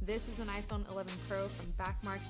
This is an iPhone 11 Pro from back March.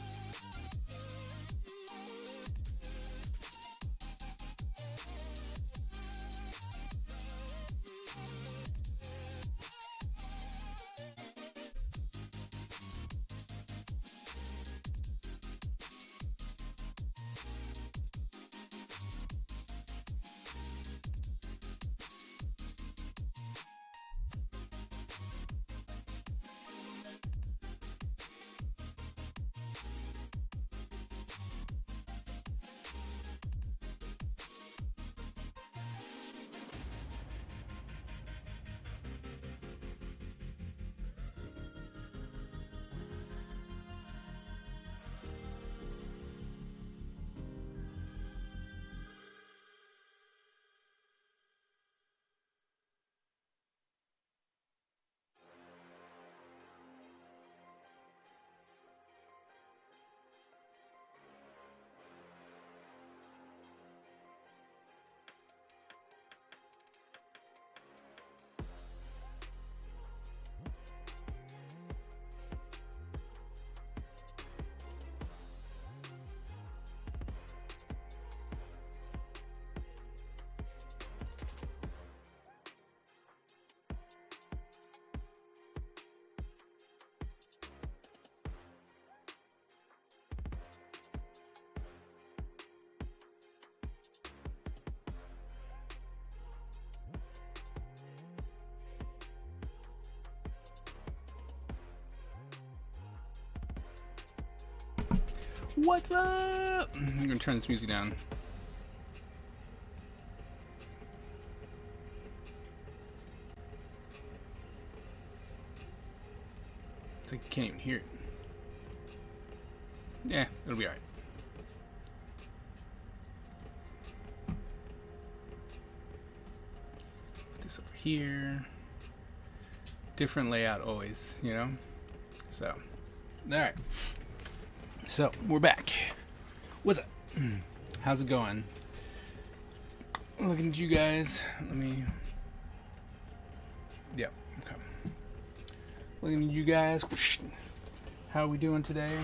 What's up? I'm gonna turn this music down. It's like you can't even hear it. Yeah, it'll be alright. Put this over here. Different layout always, you know? So, alright. So, we're back. What's up? How's it going? Looking at you guys. Let me... Yep, okay. Looking at you guys. How are we doing today?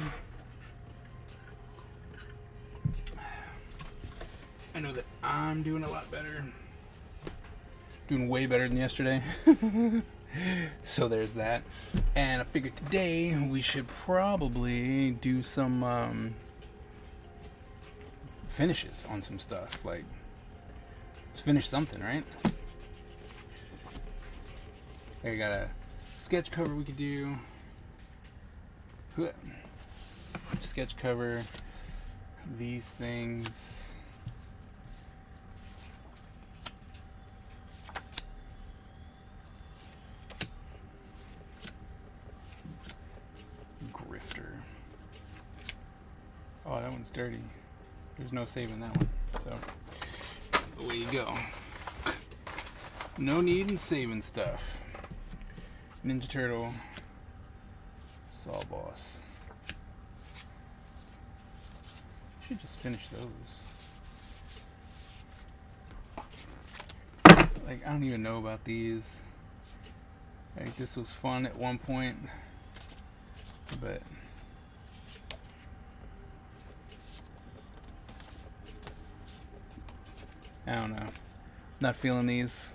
I know that I'm doing a lot better. Doing way better than yesterday. So there's that. And I figured today we should probably do some finishes on some stuff. Like, let's finish something, right? I got a sketch cover we could do. Sketch cover. These things. Oh, that one's dirty. There's no saving that one. So, away you go. No need in saving stuff. Ninja Turtle. Saw Boss. Should just finish those. Like, I don't even know about these. Like, this was fun at one point. But... I don't know. Not feeling these.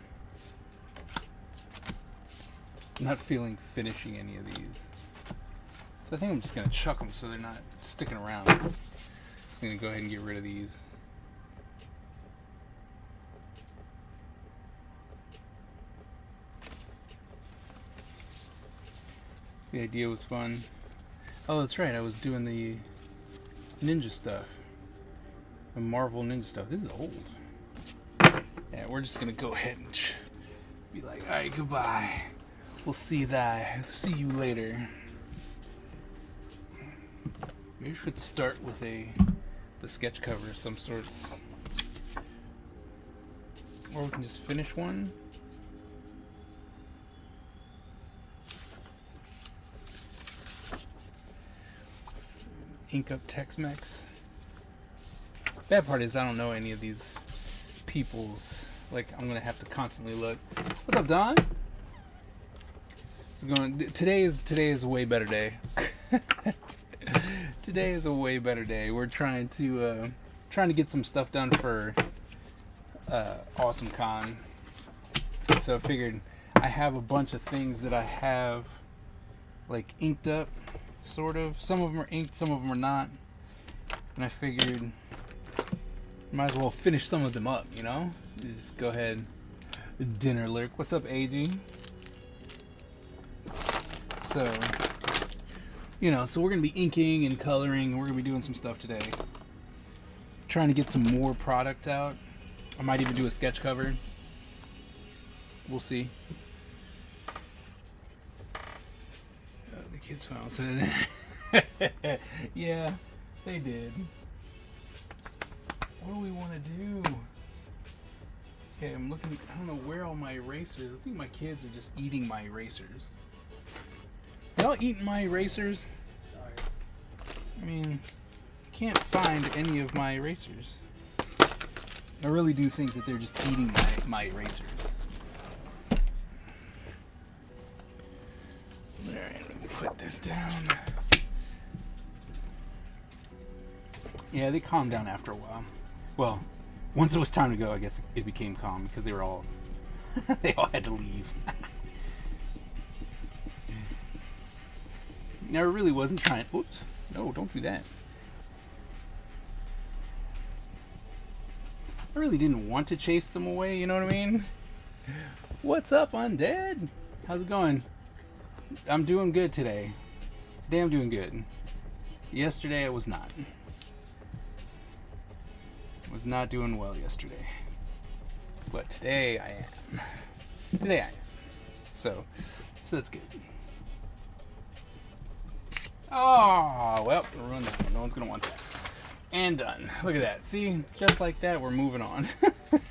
Not feeling finishing any of these. So I think I'm just going to chuck them so they're not sticking around. Just going to go ahead and get rid of these. The idea was fun. Oh, that's right. I was doing the ninja stuff. The Marvel ninja stuff. This is old. Yeah, we're just gonna go ahead and be like, alright, goodbye. We'll see you later. Maybe we should start with the sketch cover of some sorts. Or we can just finish one. Ink up Tex-Mex. Bad part is I don't know any of these people's. Like, I'm gonna have to constantly look. What's up, Don? Today is a way better day. Today is a way better day. We're trying to get some stuff done for AwesomeCon. So I figured I have a bunch of things that I have like inked up, sort of. Some of them are inked, some of them are not. And I figured might as well finish some of them up, you know? Just go ahead. Dinner lurk. What's up, AG? So, so we're going to be inking and coloring. We're going to be doing some stuff today. Trying to get some more product out. I might even do a sketch cover. We'll see. The kids found it. Yeah, they did. What do we want to do? Okay, I'm looking. I don't know where all my erasers. I think my kids are just eating my erasers. Y'all eating my erasers? I mean, can't find any of my erasers. I really do think that they're just eating my erasers. Alright, let me put this down. Yeah, they calmed down after a while. Well, once it was time to go, I guess it became calm because they were all they all had to leave. Now, I really wasn't trying. Oops, no, don't do that. I really didn't want to chase them away. You know what I mean? What's up, Undead? How's it going? I'm doing good today. Today I'm doing good. Yesterday I was not. Was not doing well yesterday, but today I am. Today I am. So that's good. Oh well, ruin that one. No one's gonna want that. And done. Look at that. See, just like that, we're moving on. Stupid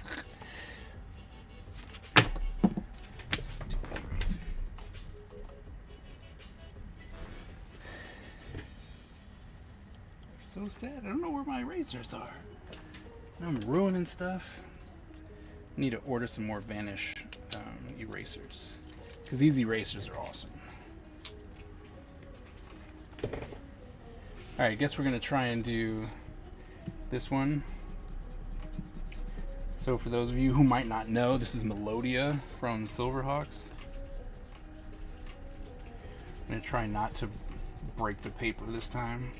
eraser. So sad. I don't know where my erasers are. I'm ruining stuff. Need to order some more Vanish erasers, because these erasers are awesome. Alright, I guess we're going to try and do this one. So for those of you who might not know, this is Melodia from Silverhawks. I'm going to try not to break the paper this time.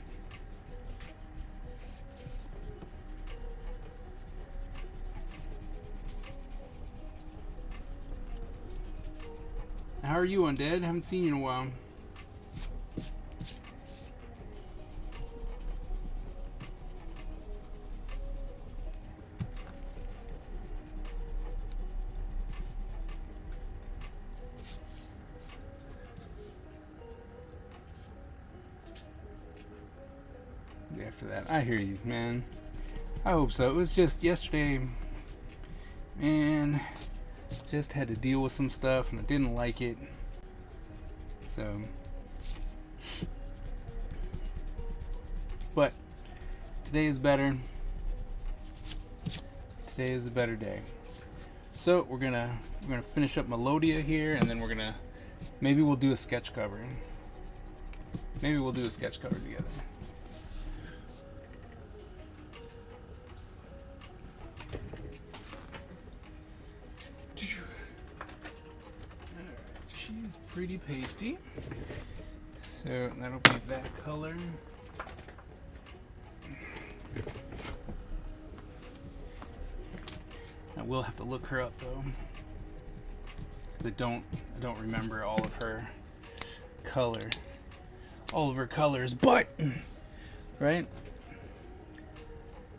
How are you, Undead? Haven't seen you in a while. After that, I hear you, man. I hope so. It was just yesterday, man. Just had to deal with some stuff and I didn't like it. So, but today is better. Today is a better day. So we're gonna finish up Melodia here, and then maybe we'll do a sketch cover. Maybe we'll do a sketch cover together. She's pretty pasty. So that'll be that color. I will have to look her up though. I don't remember all of her colors, but right?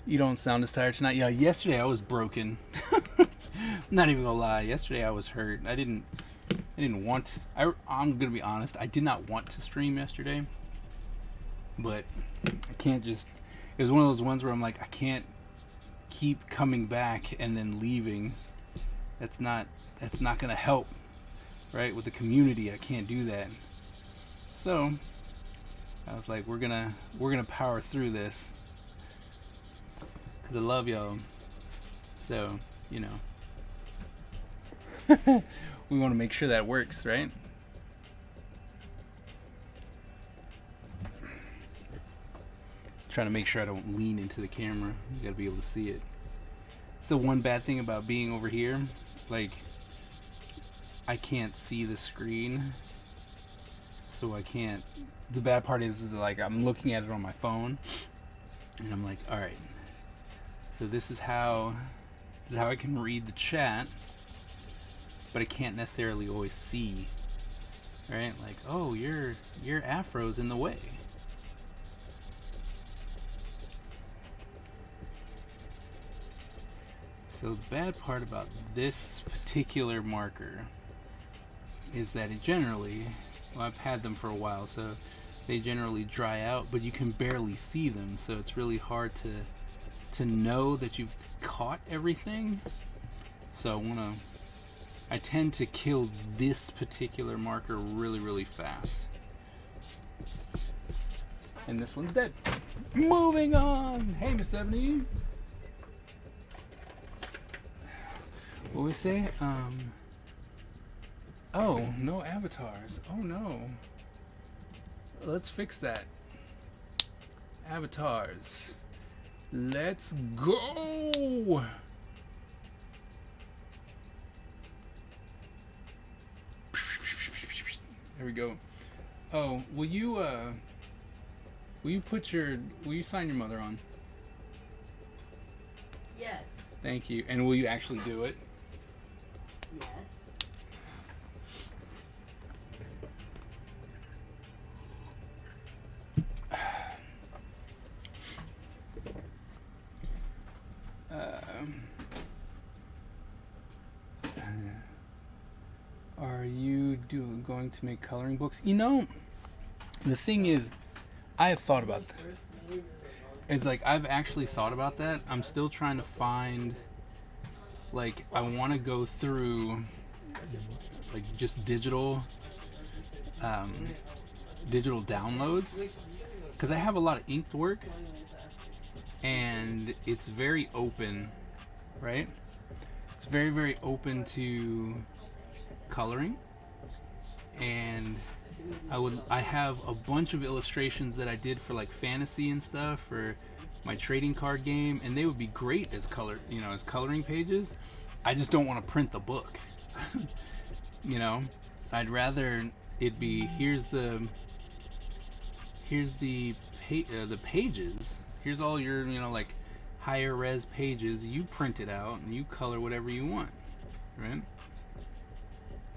You don't sound as tired tonight. Yeah, yesterday I was broken. I'm not even gonna lie. Yesterday I was hurt. I didn't want. I'm gonna be honest. I did not want to stream yesterday, but I can't just. It was one of those ones where I'm like, I can't keep coming back and then leaving. That's not gonna help, right? With the community, I can't do that. So I was like, we're gonna power through this because I love y'all. So you know. We want to make sure that works, right? Trying to make sure I don't lean into the camera. You gotta be able to see it. So one bad thing about being over here, like, I can't see the screen, so I can't. The bad part is like I'm looking at it on my phone, and I'm like, all right. So this is how I can read the chat, but I can't necessarily always see. Right? Like, oh, your afro's in the way. So the bad part about this particular marker is that it generally, well, I've had them for a while, so they generally dry out, but you can barely see them, so it's really hard to know that you've caught everything. So I tend to kill this particular marker really, really fast. And this one's dead. Moving on! Hey, Miss 70! What we say? Oh, no avatars. Oh no. Let's fix that. Avatars. Let's go! There we go. Oh, will you sign your mother on? Yes. Thank you. And will you actually do it? Yes. Are you going to make coloring books? You know, the thing is, I have thought about that. It's like I've actually thought about that. I'm still trying to find, like, I want to go through, like, just digital downloads, because I have a lot of inked work, and it's very open, right? It's very, very open to coloring, and I have a bunch of illustrations that I did for like fantasy and stuff for my trading card game, and they would be great as as coloring pages. I just don't want to print the book. I'd rather it be here's the pages. Here's all your like higher res pages. You print it out and you color whatever you want, right?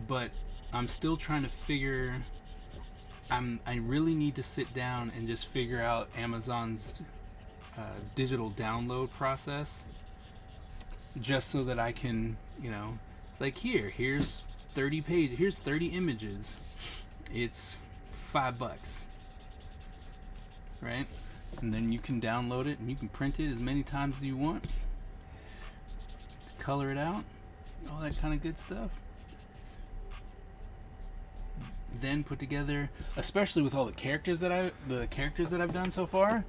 But I'm still trying to figure. I really need to sit down and just figure out Amazon's digital download process, just so that I can, like here's 30 pages, here's 30 images. It's $5, right? And then you can download it and you can print it as many times as you want, color it out, all that kind of good stuff. Then put together, especially with all the characters that I've done so far,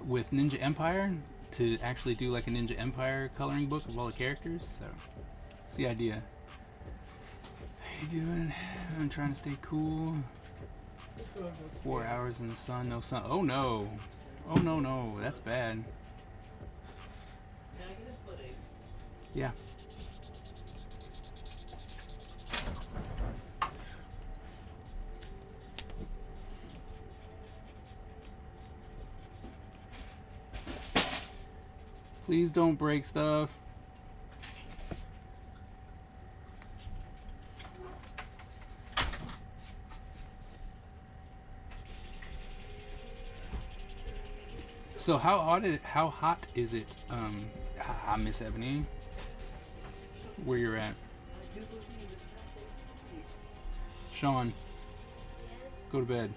with Ninja Empire, to actually do like a Ninja Empire coloring book of all the characters. So that's the idea. How you doing? I'm trying to stay cool. 4 hours in the sun, no sun. Oh no! Oh no! That's bad. Can I get a pudding? Yeah. Please don't break stuff. So how hot is it, Miss Ebony? Where you're at? Sean, go to bed.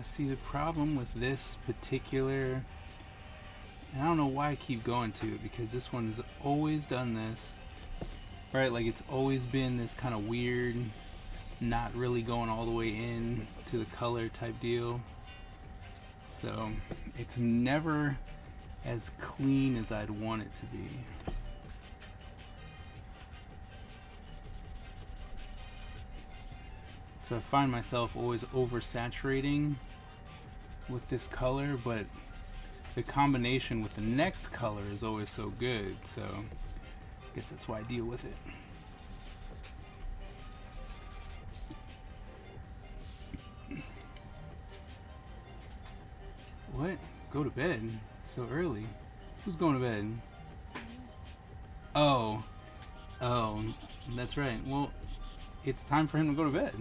See, the problem with this particular, and I don't know why I keep going to it, because this one's always done this, right? Like, it's always been this kind of weird, not really going all the way in to the color type deal. So it's never as clean as I'd want it to be. So I find myself always oversaturating with this color, but the combination with the next color is always so good. So I guess that's why I deal with it. What? Go to bed? So early? Who's going to bed? Oh, that's right. Well, it's time for him to go to bed.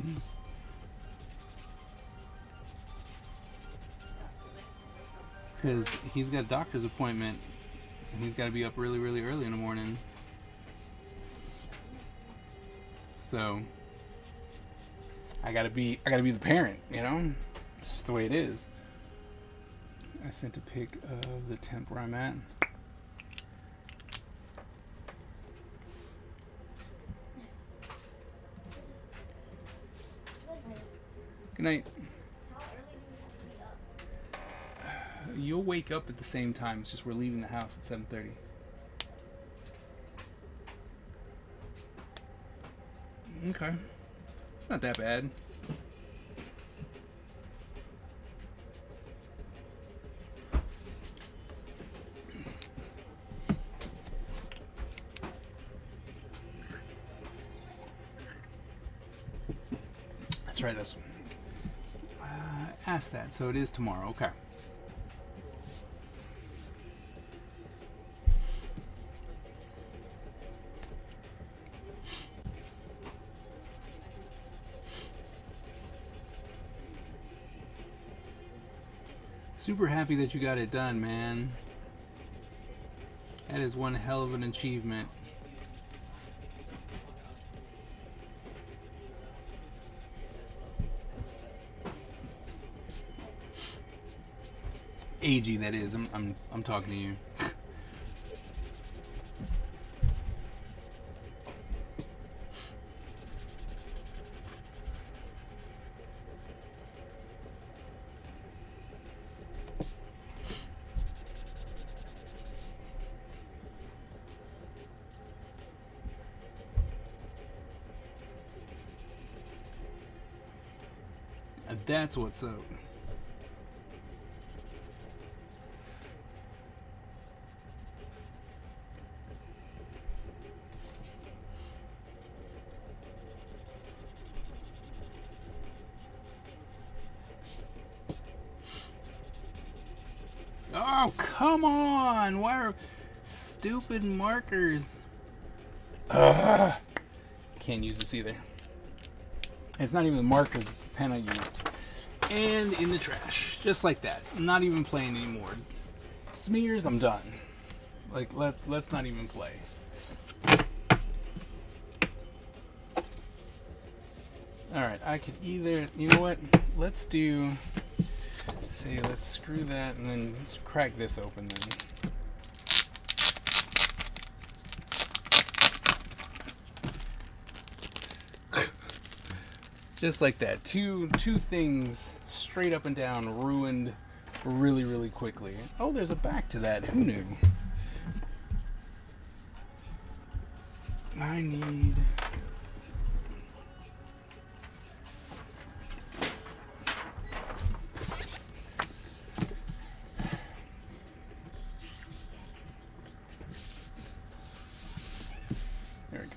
Because he's got a doctor's appointment. And he's got to be up really, really early in the morning. So I gotta be the parent, you know? It's just the way it is. I sent a pic of the temp where I'm at. Good night. How early do you have to be up? You'll wake up at the same time. It's just we're leaving the house at 7:30. Okay. It's not that bad. That's right. That's asked that. So it is tomorrow. Okay. Super happy that you got it done, man. That is one hell of an achievement. AG, that is. I'm talking to you. That's what's up. Oh, come on! Why are stupid markers? Ugh. Can't use this either. It's not even the markers, it's the pen I used. And in the trash. Just like that. I'm not even playing anymore. Smears, I'm done. Like, let's not even play. Alright, I could either... You know what? Let's do... Say, let's screw that and then let's crack this open then. Just like that. Two things straight up and down ruined really, really quickly. Oh, there's a back to that. Who knew? I need... There we go.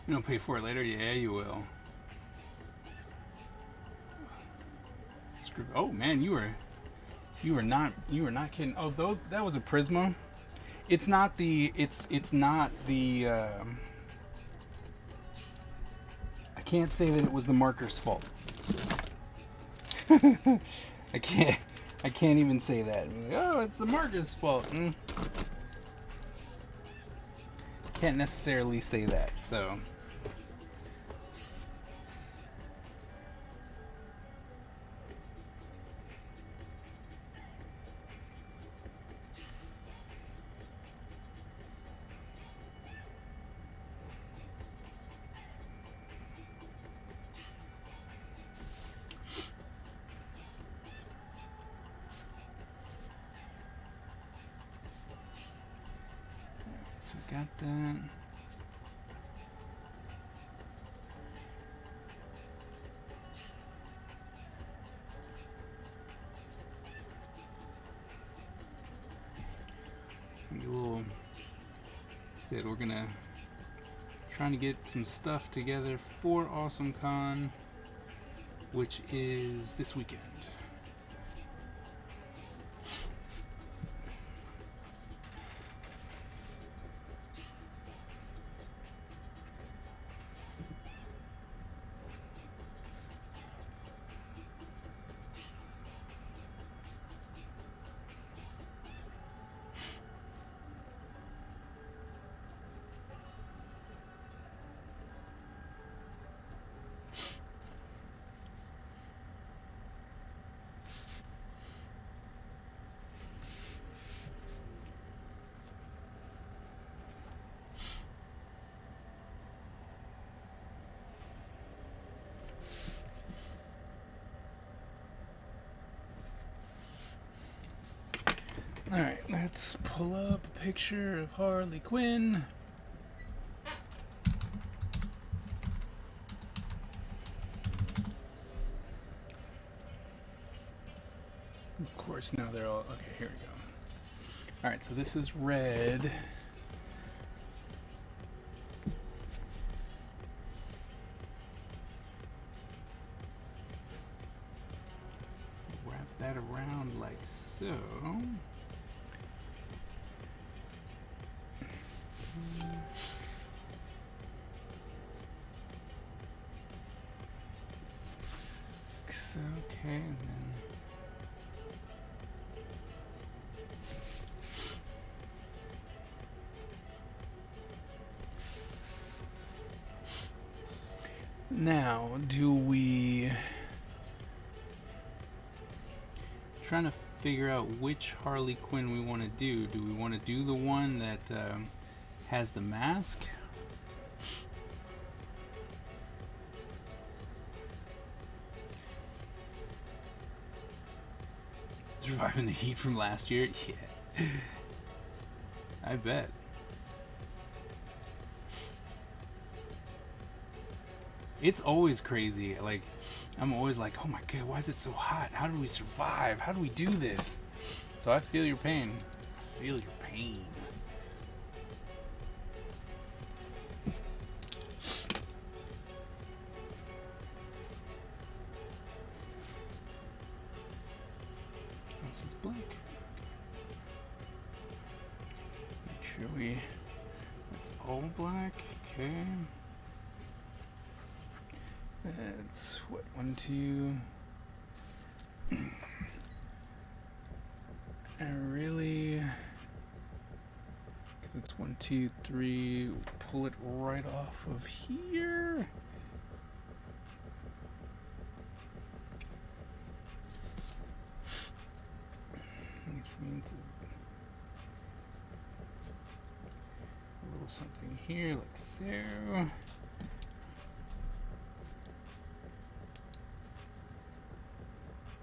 You gonna pay for it later? Yeah, you will. Oh man, you were not kidding. Oh, that was a Prisma. It's not the I can't say that it was the marker's fault. I can't even say that. Oh, it's the marker's fault. Can't necessarily say that. So got that. We'll said we're gonna trying to get some stuff together for AwesomeCon, which is this weekend. Alright, let's pull up a picture of Harley Quinn. Of course, now they're all... Okay, here we go. Alright, so this is red. Wrap that around like so. Okay, and then now, do we trying to figure out which Harley Quinn we want to do? Do we want to do the one that has the mask? Surviving the heat from last year? Yeah. I bet. It's always crazy. Like, I'm always like, oh my god, why is it so hot? How do we survive? How do we do this? So I feel your pain. I feel your pain. This is black. Make sure it's all black. Okay. That's what, 1, 2. I really, because it's 1, 2, 3. Pull it right off of here. Which means a little something here, like so.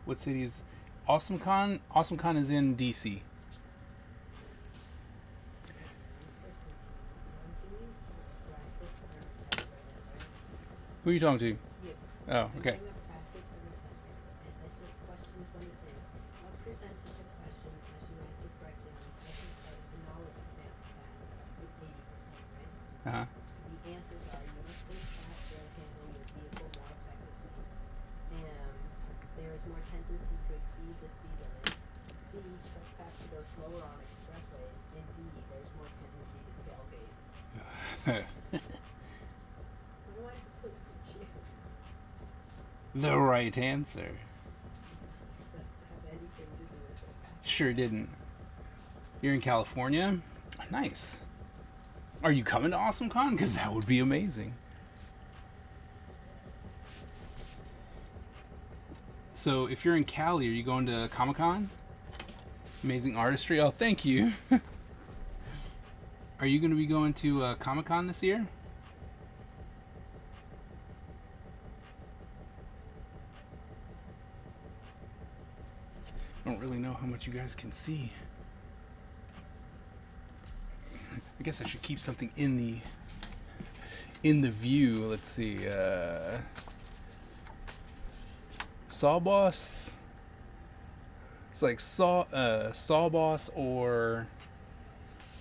What city is AwesomeCon? AwesomeCon is in DC. Who are you talking to? Oh, okay. Uh-huh. The answers are you must think fast while handling your vehicle more effectively. And there is more tendency to exceed the speed limit. C, trucks have to go slower on expressways. And D, there's more tendency to tailgate. What am I supposed to choose? The right answer. Does that have anything to do with it? Sure didn't. You're in California? Nice. Are you coming to AwesomeCon? Because that would be amazing. So if you're in Cali, are you going to Comic-Con? Amazing artistry. Oh, thank you. Are you going to be going to Comic-Con this year? I don't really know how much you guys can see. I guess I should keep something in the view. Let's see. Saw Boss. It's like Saw Boss or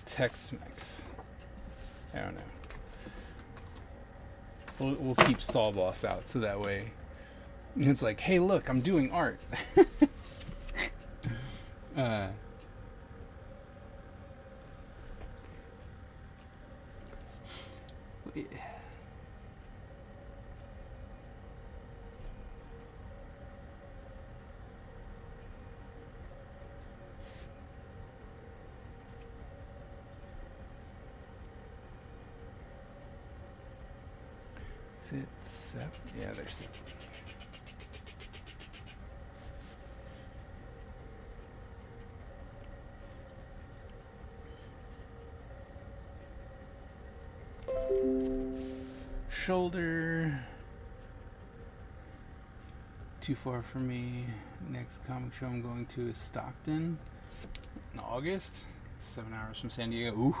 Tex-Mex. I don't know. We'll keep Saw Boss out so that way it's like, hey, look, I'm doing art. Is it 7? Yeah, there's 7. Shoulder. Too far for me. Next comic show I'm going to is Stockton in August. 7 hours from San Diego. Ooh.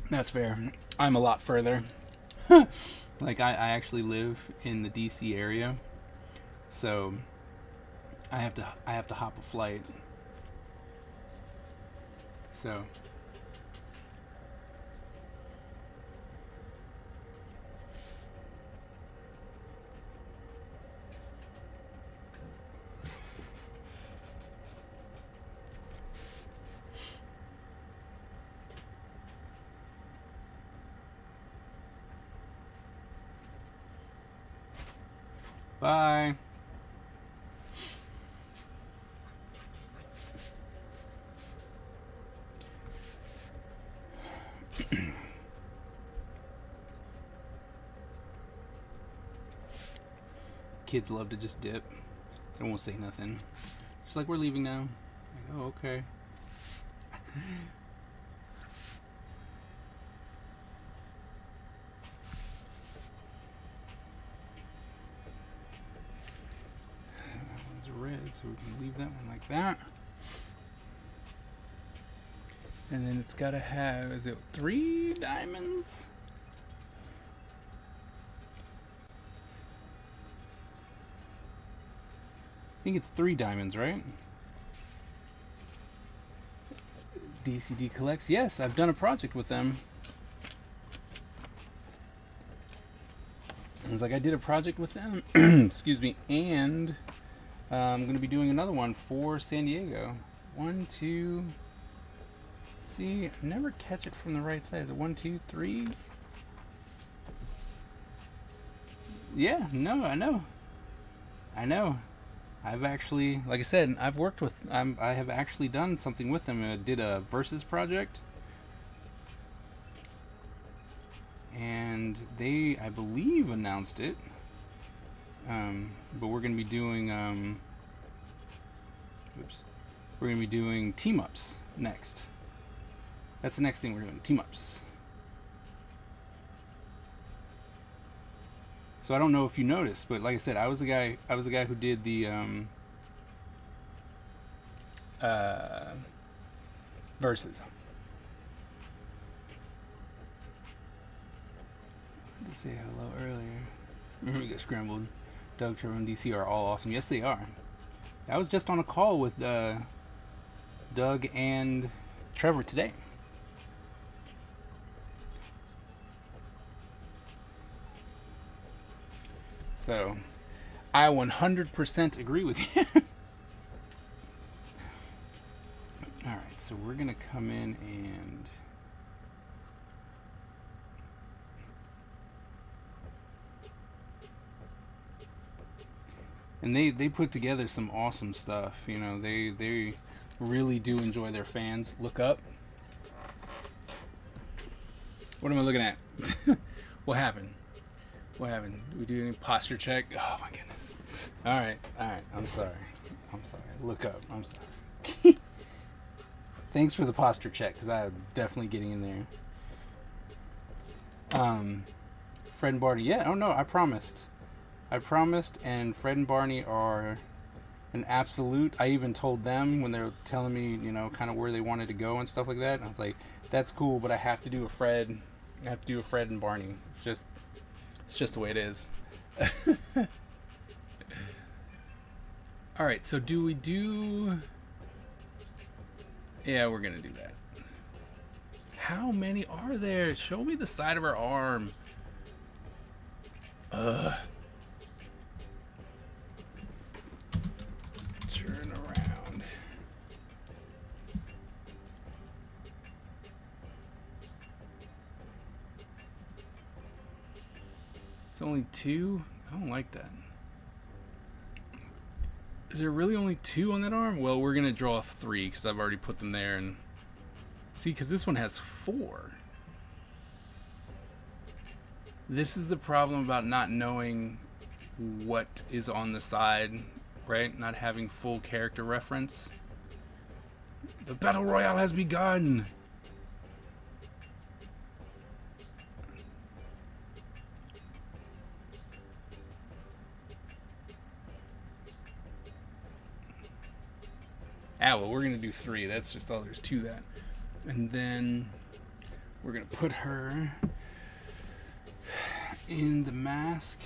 That's fair. I'm a lot further. Like I actually live in the DC area, so I have to hop a flight. So bye. Kids love to just dip. They won't say nothing. Just like, we're leaving now. Like, oh, okay. That one's red, so we can leave that one like that. And then it's gotta have, is it 3 diamonds? I think it's 3 diamonds, right? DCD Collects. Yes, I've done a project with them. It's like I did a project with them. Excuse me. And I'm going to be doing another one for San Diego. 1, 2. See, I never catch it from the right side. Is it 1, 2, 3? Yeah, no, I know. I've actually, like I said, I've worked with, I have actually done something with them. I did a Versus project. And they, I believe, announced it. But we're going to be doing, we're going to be doing team-ups next. That's the next thing we're doing, team-ups. So I don't know if you noticed, but like I said, I was the guy who did the Versus. I had to say hello earlier. We get scrambled. Doug, Trevor, and DC are all awesome. Yes, they are. I was just on a call with Doug and Trevor today. So, I 100% agree with you. Alright, so we're going to come in and they put together some awesome stuff. You know, they really do enjoy their fans. Look up. What am I looking at? What happened? What happened? Did we do any posture check? Oh my goodness. Alright. I'm sorry. Look up. I'm sorry. Thanks for the posture check, because I'm definitely getting in there. Fred and Barney. Yeah, oh no, I promised. And Fred and Barney are an absolute. I even told them when they were telling me, you know, kind of where they wanted to go and stuff like that. I was like, that's cool, but I have to do a Fred. I have to do a Fred and Barney. It's just the way it is. All right, so do we do? Yeah, we're gonna do that. How many are there? Show me the side of her arm. Turn around. It's only 2? I don't like that. Is there really only 2 on that arm? Well, we're gonna draw 3 because I've already put them there. And see, because this one has 4. This is the problem about not knowing what is on the side, right? Not having full character reference. The battle royale has begun. Ah, well, we're going to do 3. That's just all there's to that. And then we're going to put her in the mask.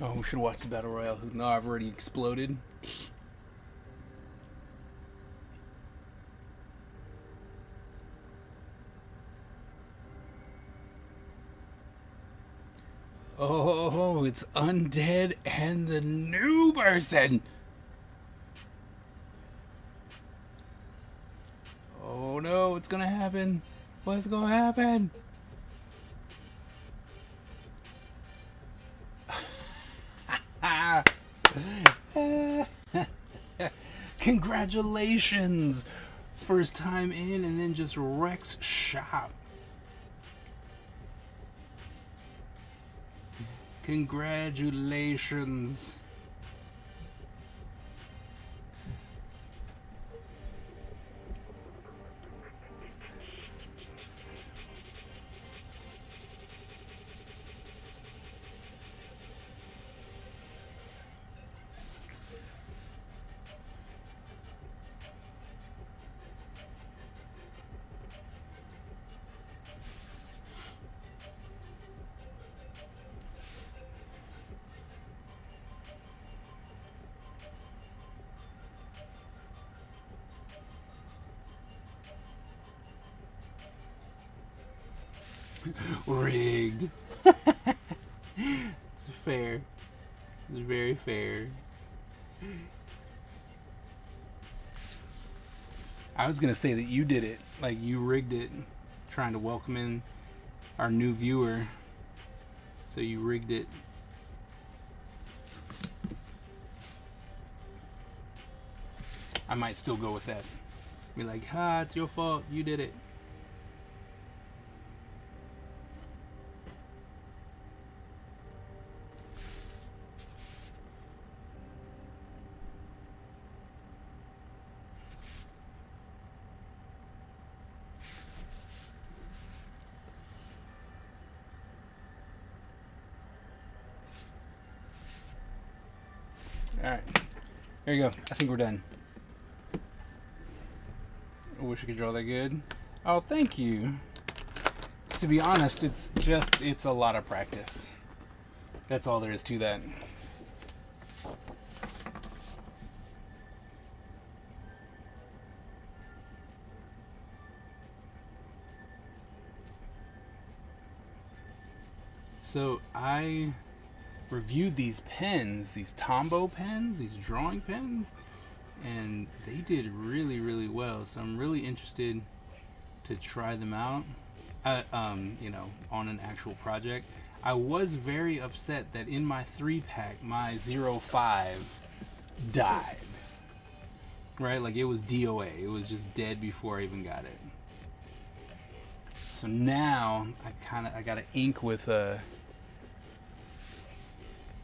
Oh, we should watch the battle royale. No, I've already exploded. Oh, it's Undead and the new person. Oh no, what's gonna happen? What's gonna happen? Congratulations! First time in and then just wrecks shop. Congratulations. Rigged. It's fair. It's very fair. I was gonna say that you did it. Like, you rigged it, trying to welcome in our new viewer. So you rigged it. I might still go with that. Be like, it's your fault. You did it. Alright, there you go. I think we're done. I wish I could draw that good. Oh, thank you. To be honest, it's a lot of practice. That's all there is to that. So I reviewed these pens, these Tombow pens, these drawing pens, and they did really, really well. So I'm really interested to try them out, you know, on an actual project. I was very upset that in my 3-pack, my 05 died. Right? Like, it was DOA. It was just dead before I even got it. So now I got to ink with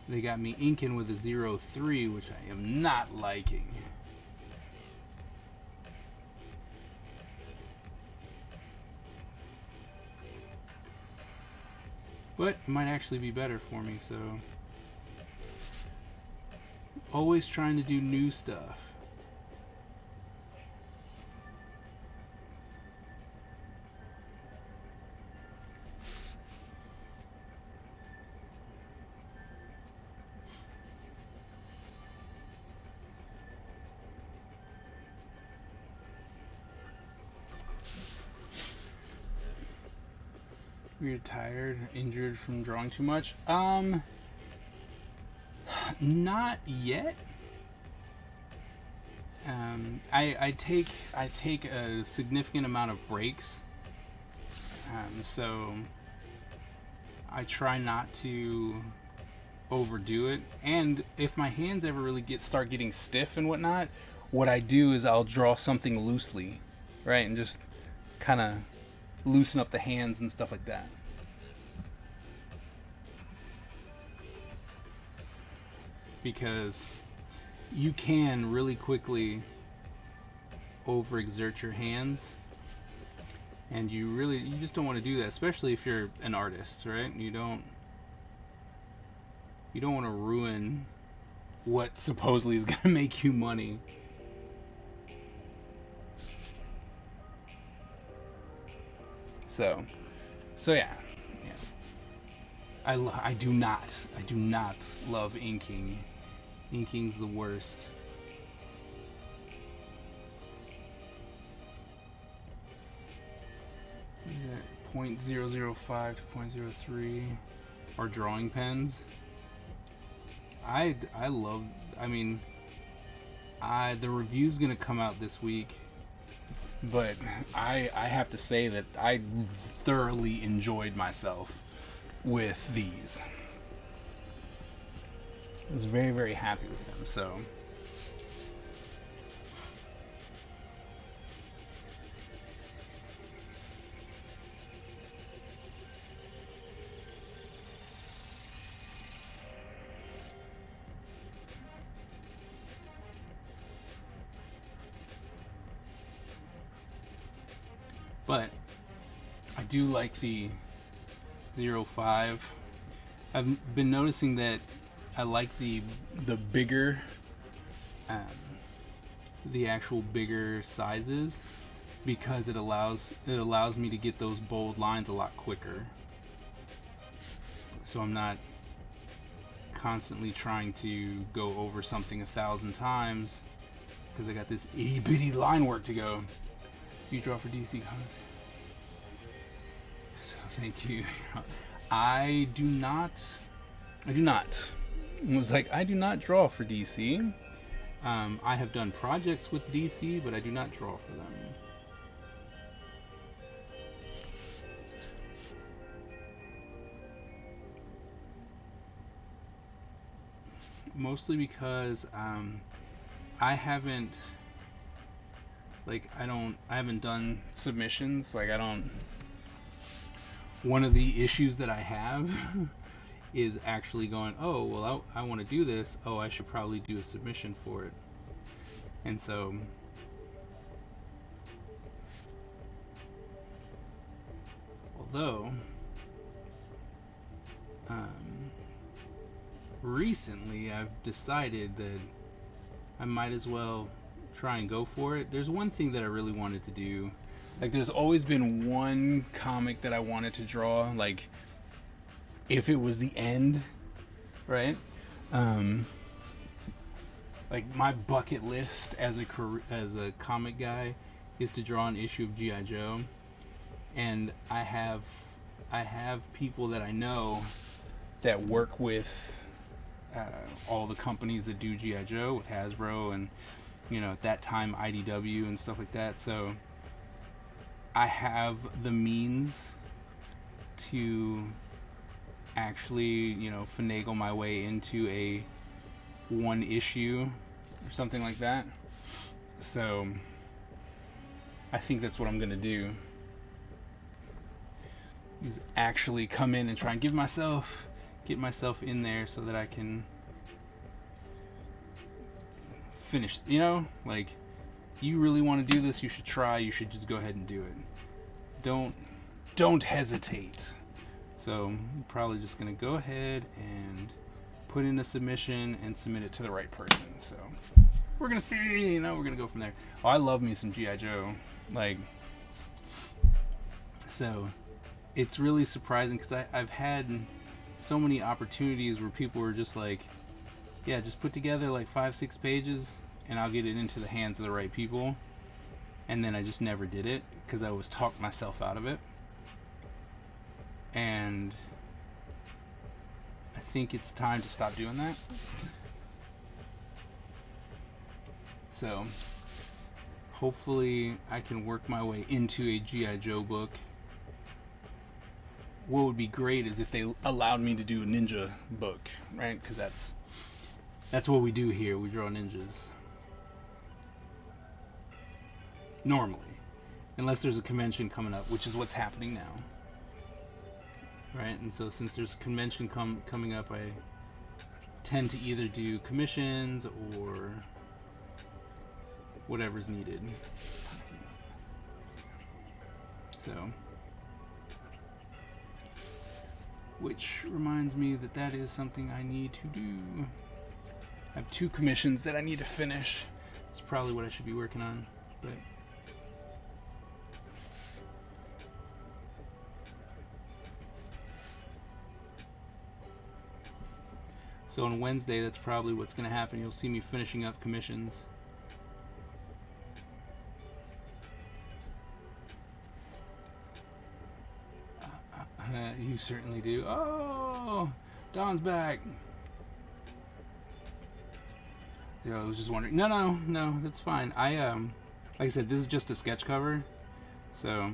they got me inking with a 03, which I am not liking. But it might actually be better for me, so Always trying to do new stuff. You're tired, injured from drawing too much? Not yet. I take a significant amount of breaks. So I try not to overdo it. And if my hands ever really start getting stiff and whatnot, what I do is I'll draw something loosely, right, and just kind of loosen up the hands and stuff like that. Because you can really quickly overexert your hands, and you just don't want to do that, especially if you're an artist, right? You don't want to ruin what supposedly is going to make you money. So yeah. I do not love inking. Inking's the worst. What is that? 0.005 to 0.03 are drawing pens. I love. I mean, the review's gonna come out this week. But I have to say that I thoroughly enjoyed myself with these. I was very, very happy with them, so. But I do like the 05. I've been noticing that I like the bigger, the actual bigger sizes, because it allows me to get those bold lines a lot quicker. So I'm not constantly trying to go over something 1,000 times because I got this itty bitty line work to go. You draw for DC Comics. So thank you. I do not. It was like, I do not draw for DC. I have done projects with DC, but I do not draw for them. Mostly because I haven't done submissions. One of the issues that I have is actually going, oh, well, I want to do this. Oh, I should probably do a submission for it. And so although recently I've decided that I might as well try and go for it. There's one thing that I really wanted to do. Like, there's always been one comic that I wanted to draw, like, if it was the end, right? Like, my bucket list as a comic guy is to draw an issue of G.I. Joe, and I have people that I know that work with all the companies that do G.I. Joe, with Hasbro and, you know, at that time IDW and stuff like that. So I have the means to actually, you know, finagle my way into a one issue or something like that. So I think that's what I'm gonna do, is actually come in and try and get myself in there so that I can finish. You know, like, you really want to do this, you should try. You should just go ahead and do it. Don't hesitate. So I'm probably just gonna go ahead and put in a submission and submit it to the right person. So we're gonna see, you know, we're gonna go from there. Oh, I love me some G.I. Joe. Like, so it's really surprising because I've had so many opportunities where people were just like, yeah, just put together like 5-6 pages and I'll get it into the hands of the right people. And then I just never did it because I always talked myself out of it. And I think it's time to stop doing that. So hopefully I can work my way into a G.I. Joe book. What would be great is if they allowed me to do a ninja book, right? Because that's what we do here. We draw ninjas. Normally. Unless there's a convention coming up, which is what's happening now. Right? And so since there's a convention coming up, I tend to either do commissions or whatever's needed. So, which reminds me that is something I need to do. I have 2 commissions that I need to finish. It's probably what I should be working on, but so on Wednesday, that's probably what's going to happen. You'll see me finishing up commissions. You certainly do. Oh, Don's back. Yeah, I was just wondering. No, that's fine. Like I said, this is just a sketch cover, so.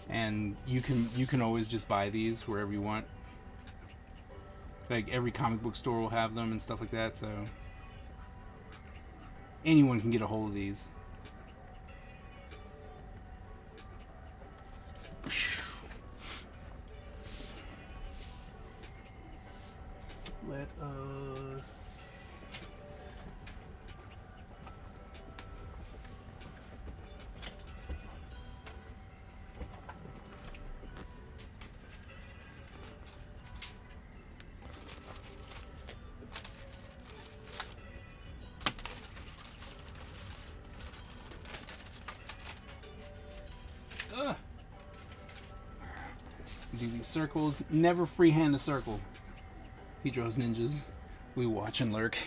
And you can always just buy these wherever you want. Like every comic book store will have them and stuff like that, so anyone can get a hold of these. Let us do these circles. Never freehand a circle. He draws ninjas. We watch and lurk.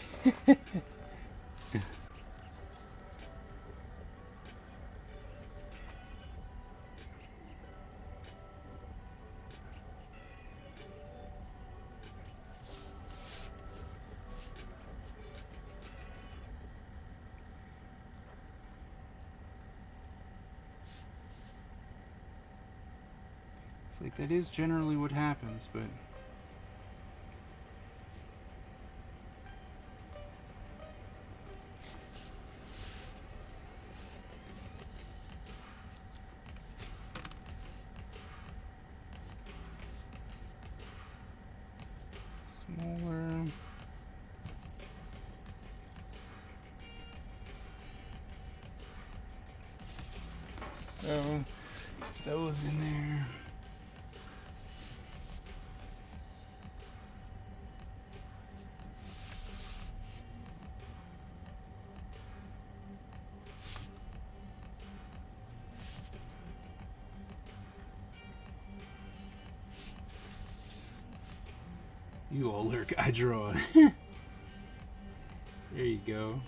It's like that is generally what happens, but smaller. So those in there. You all lurk, I draw. There you go.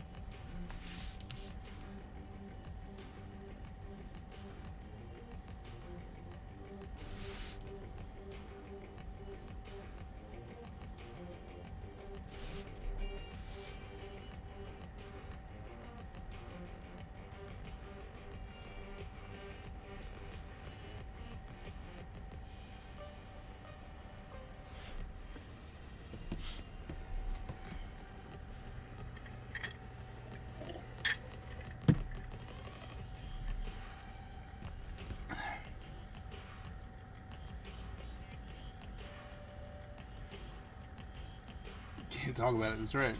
Can't talk about it, that's right.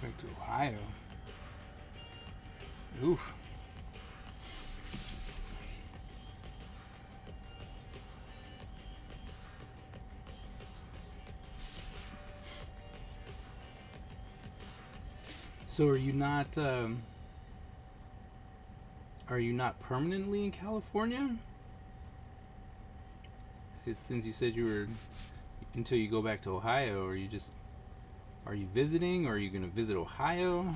Back to Ohio. Oof. So are you not permanently in California? Since you said you were until you go back to Ohio, or are you visiting, or are you gonna visit Ohio?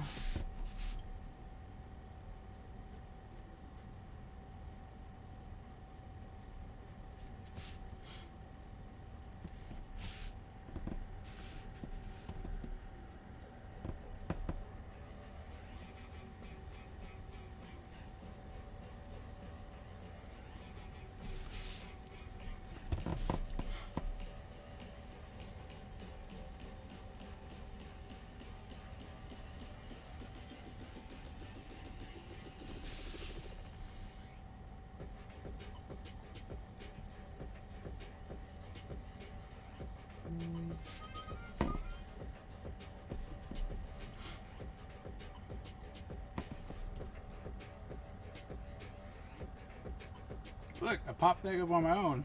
Look, I popped back up on my own.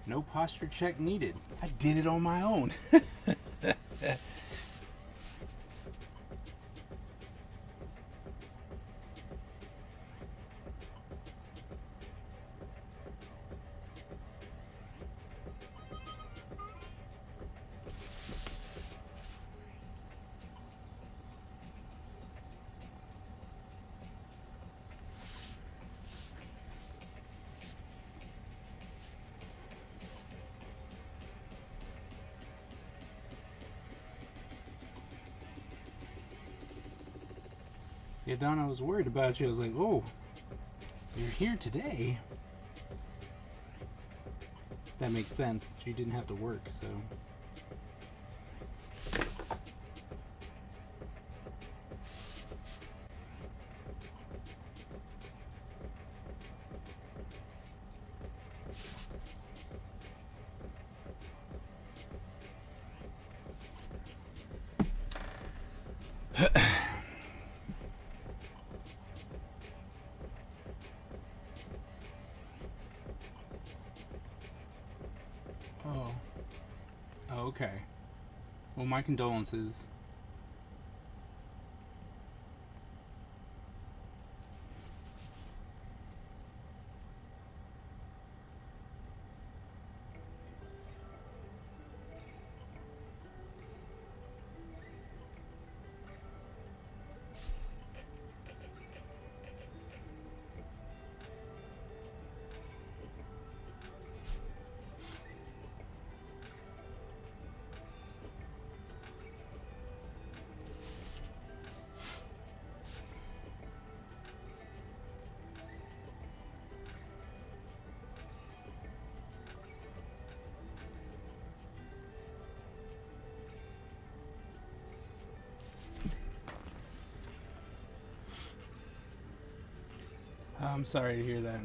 No posture check needed. I did it on my own. Yeah, Don, I was worried about you. I was like, oh, you're here today. That makes sense. You didn't have to work, so. Oh. Oh, okay. Well, my condolences. I'm sorry to hear that.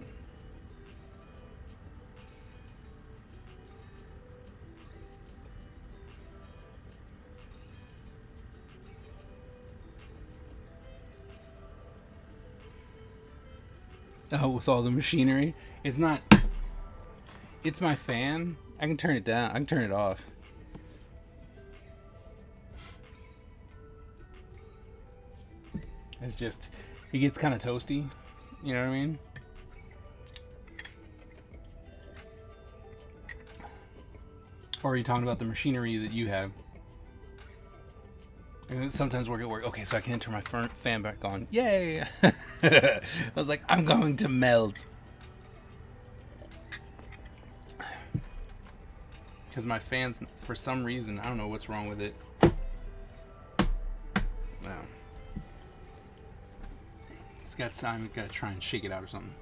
Oh, with all the machinery? It's not. It's my fan. I can turn it down. I can turn it off. It's just. It gets kind of toasty. You know what I mean? Or are you talking about the machinery that you have? And sometimes work at work. Okay, so I can turn my fan back on. Yay! I was like, I'm going to melt. Because my fan's, for some reason, I don't know what's wrong with it. No. It's got time. Got to try and shake it out or something.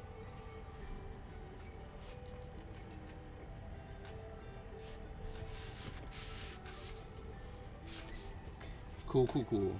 Cool, cool, cool.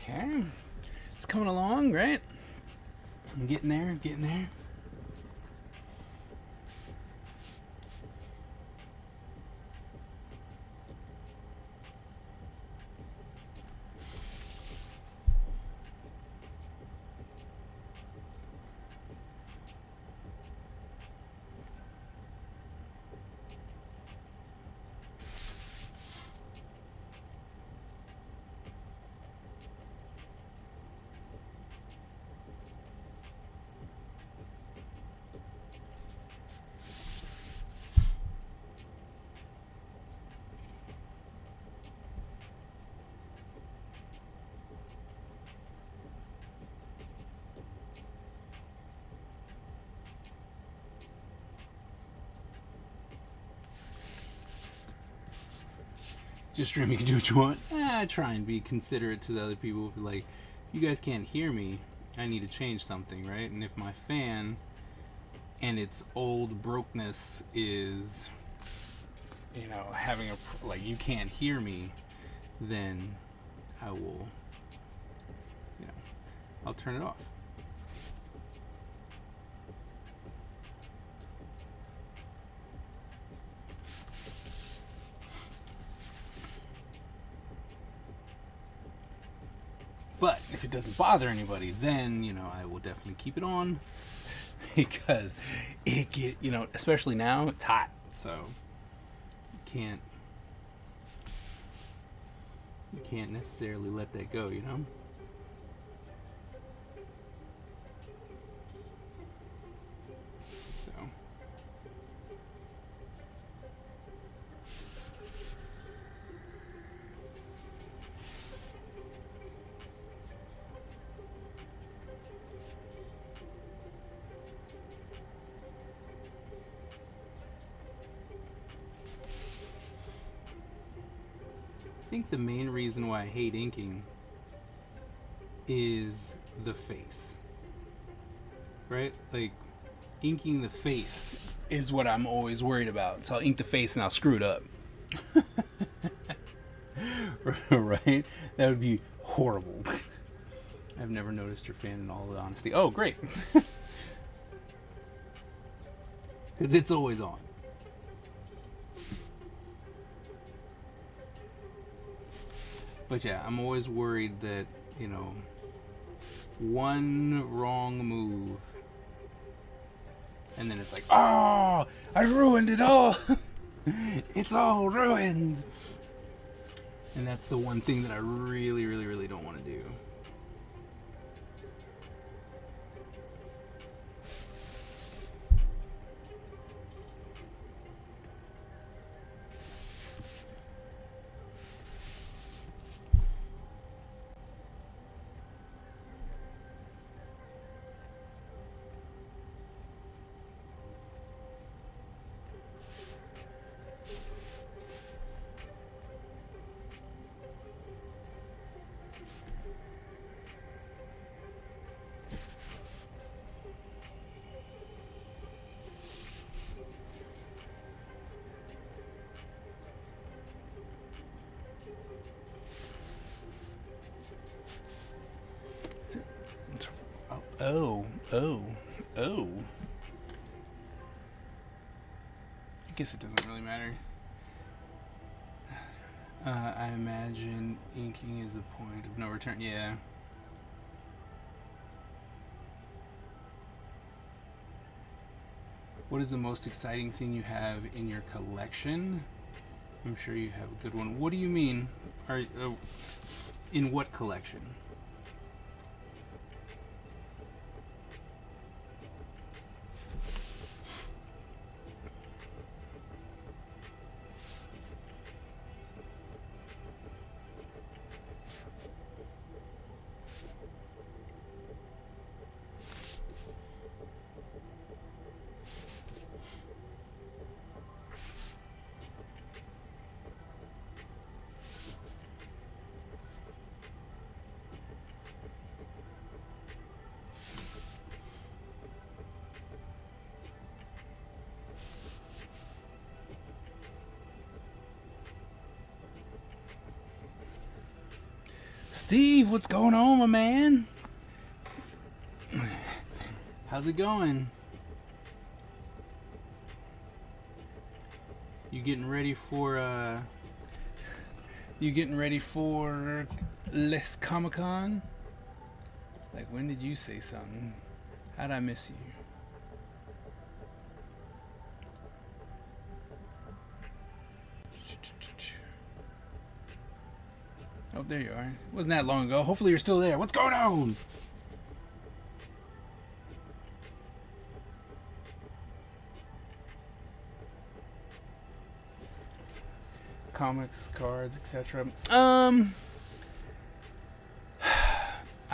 Okay. It's coming along, right? I'm getting there, getting there. Just stream, you can do what you want. I try and be considerate to the other people. Like, you guys can't hear me. I need to change something, right? And if my fan and its old brokenness is, you know, having a, like, you can't hear me, then I will, you know, I'll turn it off. But if it doesn't bother anybody, then, you know, I will definitely keep it on because it get, you know, especially now, it's hot, so you can't necessarily let that go, you know? So I think the main reason why I hate inking is the face. Right? Like, inking the face is what I'm always worried about. So I'll ink the face and I'll screw it up. Right? That would be horrible. I've never noticed your fan in all honesty. Oh, great. Because it's always on. But yeah, I'm always worried that, you know, one wrong move and then it's like, oh, I ruined it all. It's all ruined. And that's the one thing that I really, really, really don't want to do. Oh. I guess it doesn't really matter. I imagine inking is a point of no return. Yeah. What is the most exciting thing you have in your collection? I'm sure you have a good one. What do you mean? In what collection? Steve, what's going on, my man? How's it going? You getting ready for Les Comic-Con? Like, when did you say something? How'd I miss you? Oh, there you are. Wasn't that long ago. Hopefully you're still there. What's going on? Comics, cards, etc. I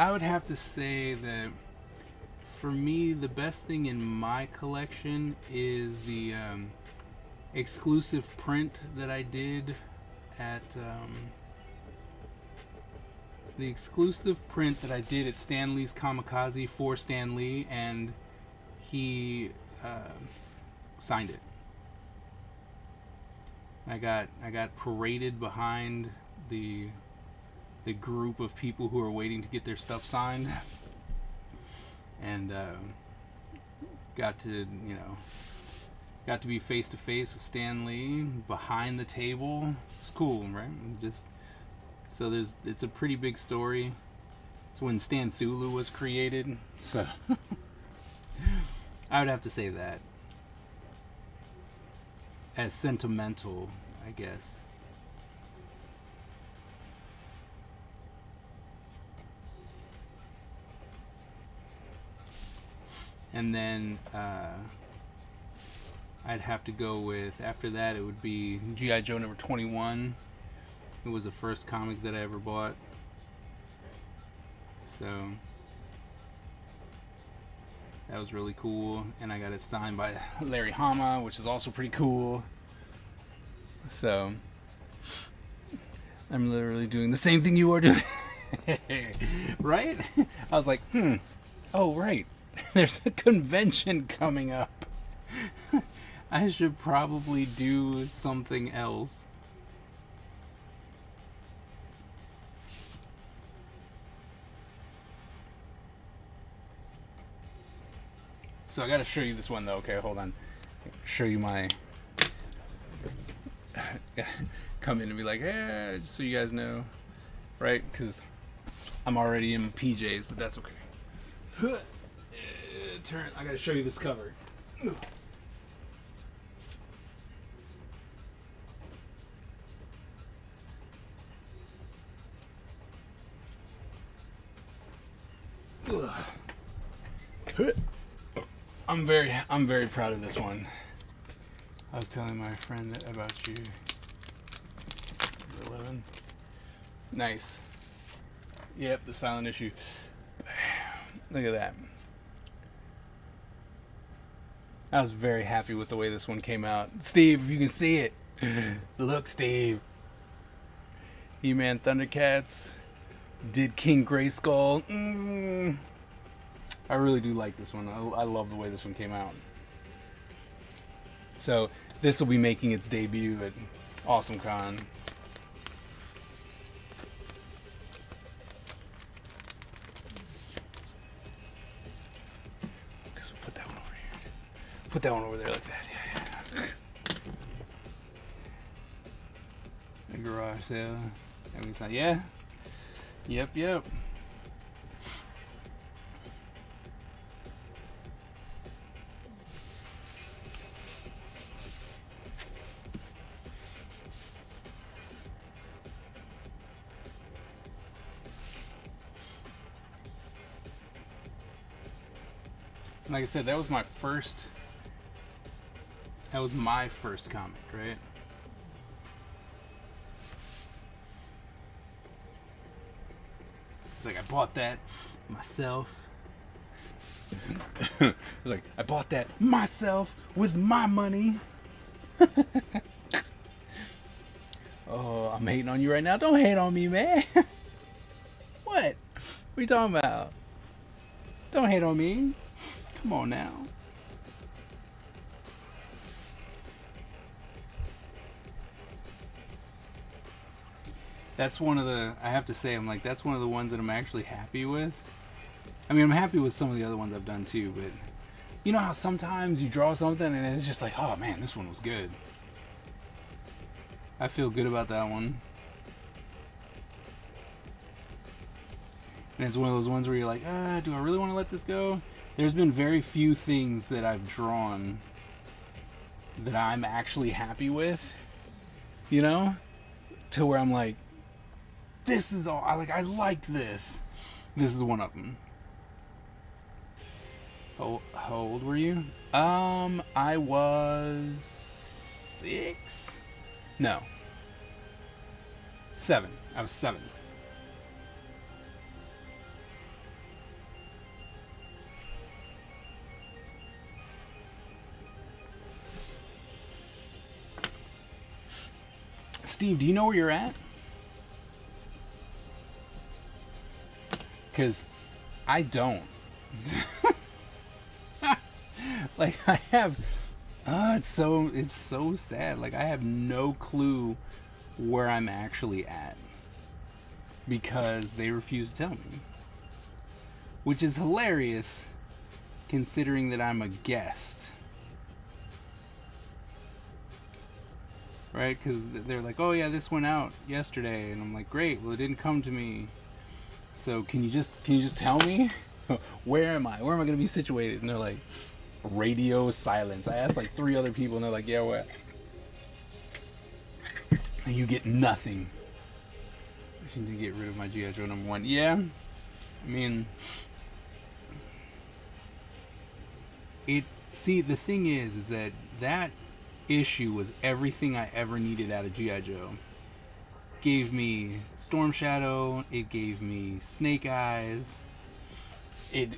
would have to say that for me, the best thing in my collection is the exclusive print that I did at Stan Lee's Kamikaze for Stan Lee, and he signed it. I got paraded behind the group of people who are waiting to get their stuff signed, and got to be face to face with Stan Lee behind the table. It's cool, right? It's a pretty big story. It's when Stan Thulu was created, so I would have to say that as sentimental, I guess. And then I'd have to go with, after that, it would be G.I. Joe number 21. It was the first comic that I ever bought. So that was really cool. And I got it signed by Larry Hama, which is also pretty cool. So I'm literally doing the same thing you are doing. Right? I was like, oh, right. There's a convention coming up. I should probably do something else. So I gotta show you this one though. Okay, hold on. Show you my. Come in and be like, hey, just so you guys know, right? Because I'm already in PJs, but that's okay. Turn. I gotta show you this cover. I'm very proud of this one. I was telling my friend about you. 11. Nice. Yep, the silent issue. Look at that. I was very happy with the way this one came out. Steve, if you can see it. Look, Steve. He-Man Thundercats did King Grayskull. I really do like this one. I love the way this one came out. So this will be making its debut at AwesomeCon. So put that one over here. Put that one over there like that. Yeah. The garage sale. Yeah. Yep. Like I said, that was my first comic, right? It's like I bought that myself. It's like I bought that myself with my money. Oh, I'm hating on you right now. Don't hate on me, man. What? What are you talking about? Don't hate on me. Come on now. That's one of the, I have to say, I'm like, that's one of the ones that I'm actually happy with. I mean, I'm happy with some of the other ones I've done too, but you know how sometimes you draw something and it's just like, oh man, this one was good. I feel good about that one. And it's one of those ones where you're like, do I really want to let this go? There's been very few things that I've drawn that I'm actually happy with, you know? To where I'm like, this is all, I liked this. This is one of them. How old were you? I was 6? No. 7. I was 7. Steve, do you know where you're at? Because I don't. Like, I have... it's so sad. Like, I have no clue where I'm actually at. Because they refuse to tell me. Which is hilarious, considering that I'm a guest. Right? Because they're like, oh yeah, this went out yesterday. And I'm like, great, well it didn't come to me. So can you just tell me? Where am I? Where am I going to be situated? And they're like, radio silence. I asked like 3 other people and they're like, yeah, what? And you get nothing. I need to get rid of my G.I. Joe #1. Yeah. I mean, see, the thing is that issue was everything I ever needed out of G.I. Joe. Gave me Storm Shadow, it gave me Snake Eyes. It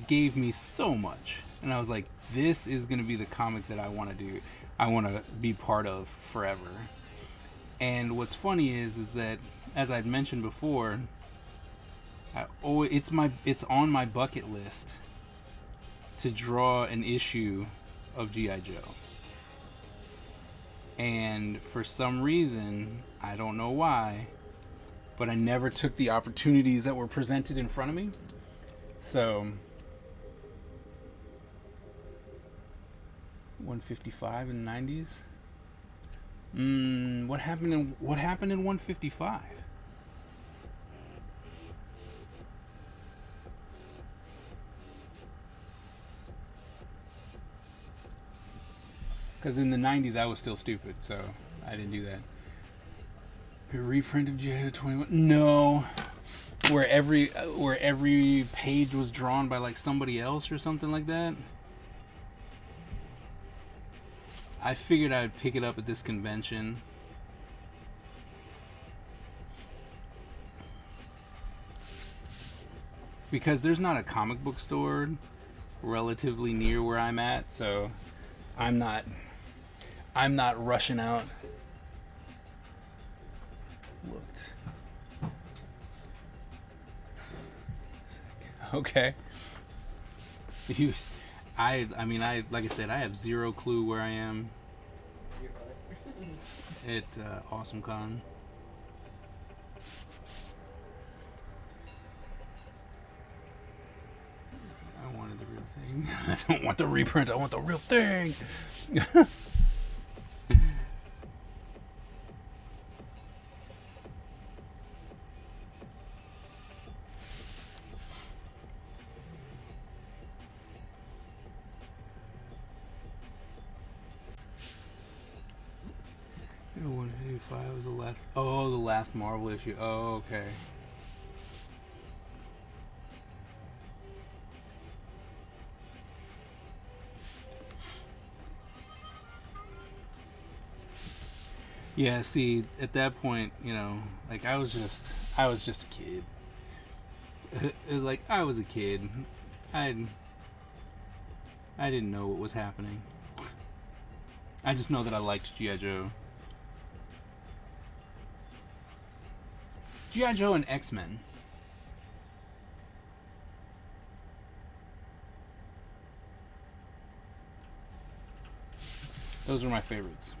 gave me so much. And I was like, this is going to be the comic that I want to do. I want to be part of forever. And what's funny is that, as I'd mentioned before, it's on my bucket list to draw an issue of G.I. Joe. And for some reason, I don't know why, but I never took the opportunities that were presented in front of me. So 155 in the 90s. What happened in 155? Because in the 90s I was still stupid, so I didn't do that. A reprint of G.I. Joe 21? No. Where every page was drawn by like somebody else or something like that. I figured I'd pick it up at this convention. Because there's not a comic book store relatively near where I'm at, so I'm not rushing out. Looked. Okay. I like I said, I have zero clue where I am at AwesomeCon. I wanted the real thing. I don't want the reprint. I want the real thing. Was the last. Oh, the last Marvel issue. Oh, okay. Yeah. See, at that point, you know, like I was just a kid. It was like I was a kid. I didn't know what was happening. I just know that I liked G.I. Joe. G.I. Joe and X-Men. Those are my favorites.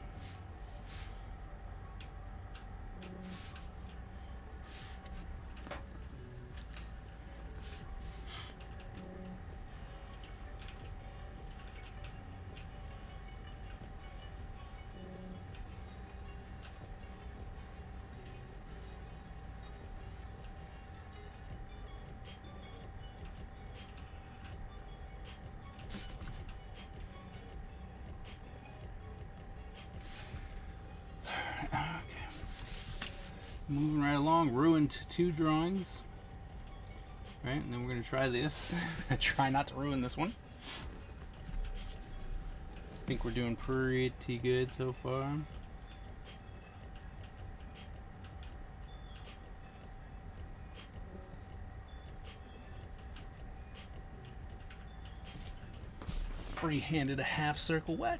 Moving right along, ruined 2 drawings. Right, and then we're gonna try this. Try not to ruin this one. I think we're doing pretty good so far. Free-handed a half circle. What?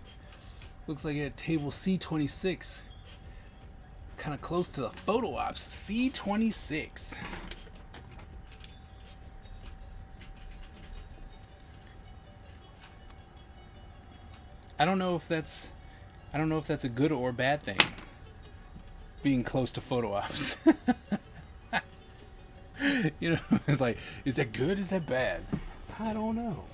Looks like a table C26. Kind of close to the photo ops. C26. I don't know if that's a good or bad thing. Being close to photo ops. You know, it's like, is that good? Is that bad? I don't know.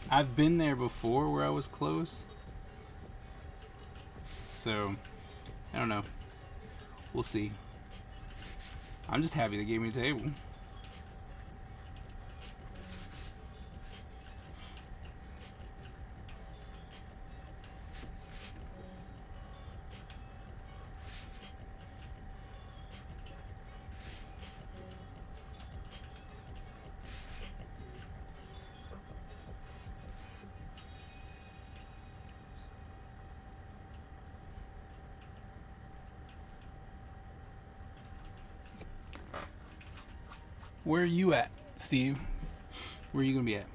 I've been there before where I was close. So, I don't know. We'll see. I'm just happy they gave me a table. Where are you at, Steve? Where are you gonna be at?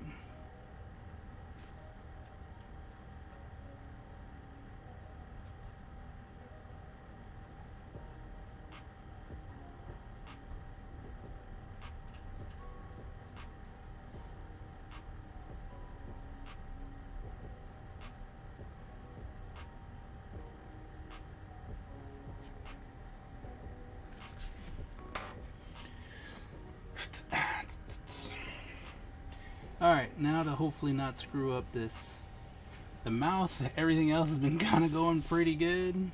Alright, now to hopefully not screw up this. The mouth, everything else has been kind of going pretty good.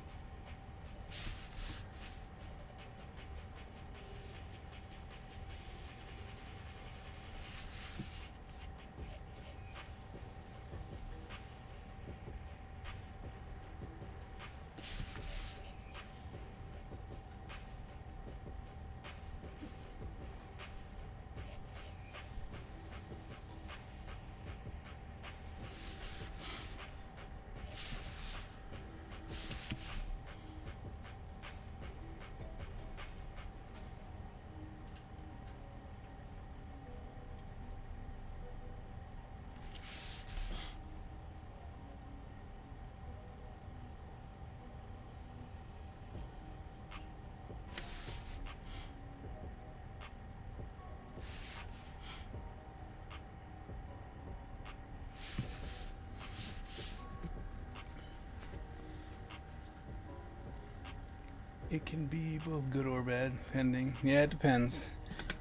It can be both good or bad, depending. Yeah, it depends.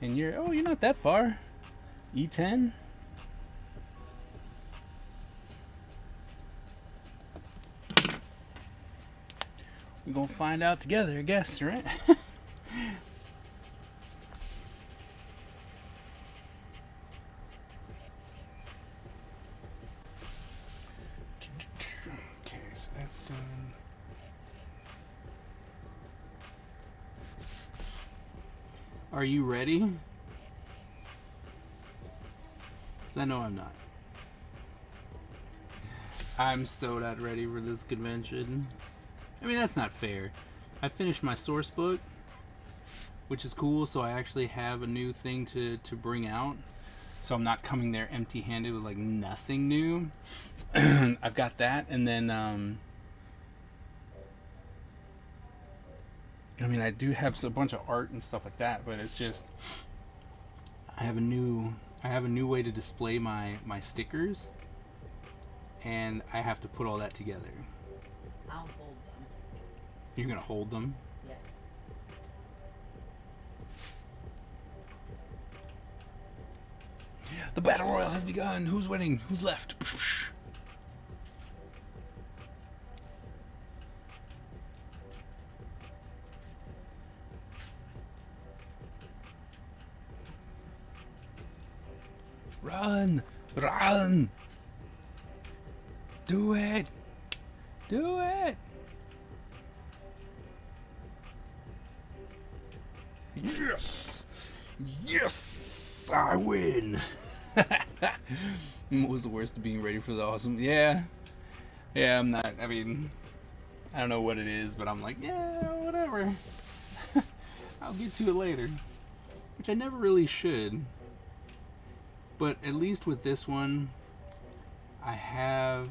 And you're not that far. E10. We're gonna find out together, I guess, right? Okay, so that's done. Are you ready? 'Cause I know I'm not. I'm so not ready for this convention. I mean, that's not fair. I finished my source book, which is cool, so I actually have a new thing to bring out. So I'm not coming there empty-handed with like nothing new. I've got that, and then I mean, I do have a bunch of art and stuff like that, but it's just I have a new way to display my stickers, and I have to put all that together. I'll hold them. You're gonna hold them? Yes. The battle royal has begun. Who's winning? Who's left? Run! Run! Do it! Do it! Yes! Yes! I win! What was the worst of being ready for the awesome? Yeah. Yeah, I'm not. I mean, I don't know what it is, but I'm like, yeah, whatever. I'll get to it later. Which I never really should. But at least with this one, I have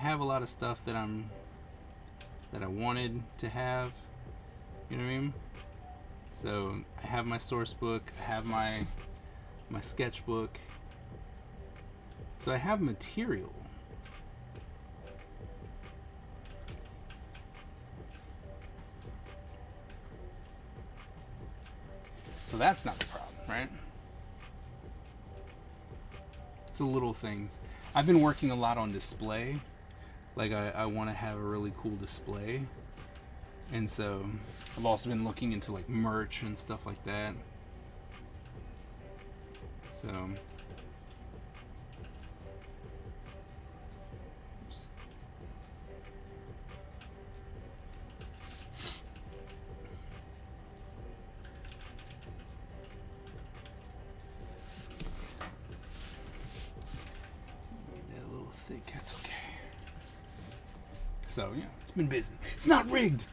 a lot of stuff that I wanted to have. You know what I mean? So I have my source book, I have my sketchbook. So I have material. So that's not the problem, right? It's the little things. I've been working a lot on display. Like I want to have a really cool display. And so I've also been looking into like merch and stuff like that. So that little thick, that's okay. So yeah, it's been busy. It's not rigged.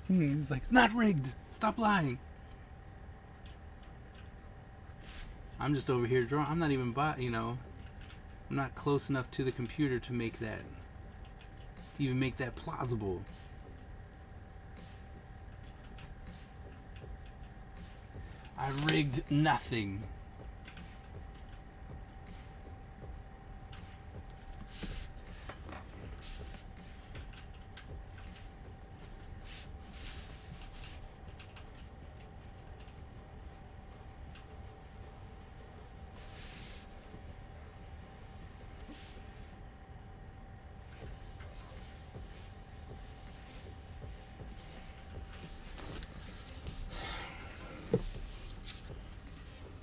He's like, it's not rigged. Stop lying. I'm just over here drawing. I'm not even I'm not close enough to the computer to make that, to even make that plausible. I rigged nothing.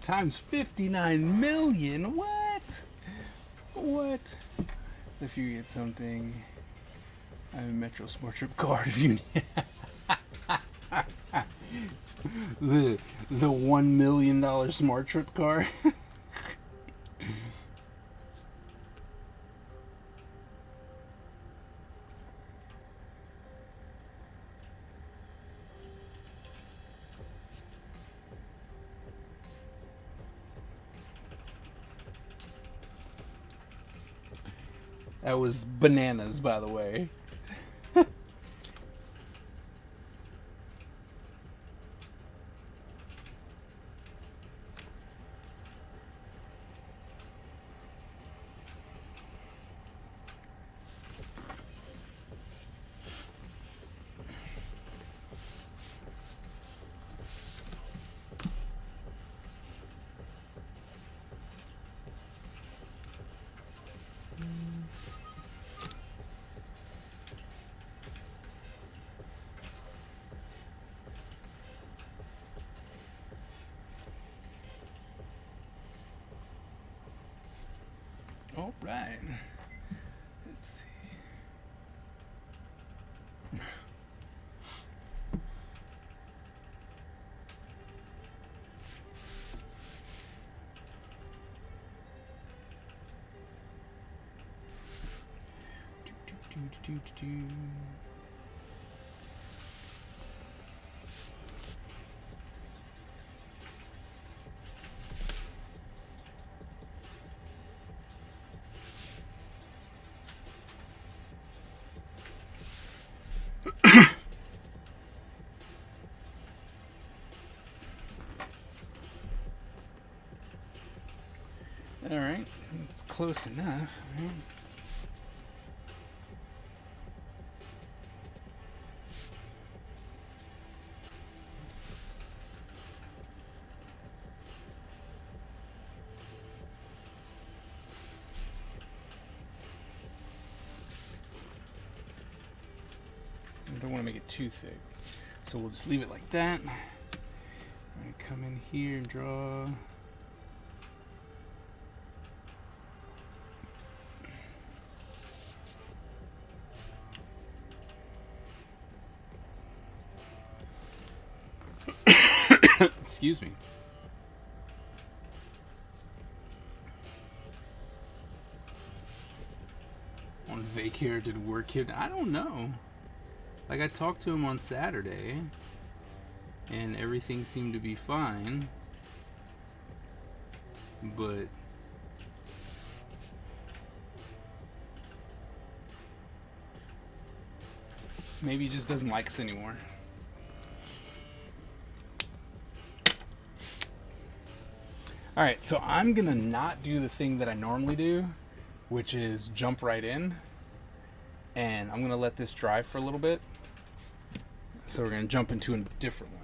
Times 59 million? What? What? If you get something, I have a Metro Smart Trip card if you need the $1 million Smart Trip card. That was bananas, by the way. All right. Let's see. All right, it's close enough. Right? I don't want to make it too thick, so we'll just leave it like that. I'm gonna come in here and draw. Excuse me. On vacay, did work here? I don't know. Like, I talked to him on Saturday, and everything seemed to be fine. But maybe he just doesn't like us anymore. Alright, so I'm gonna not do the thing that I normally do, which is jump right in. And I'm gonna let this dry for a little bit. So we're gonna jump into a different one.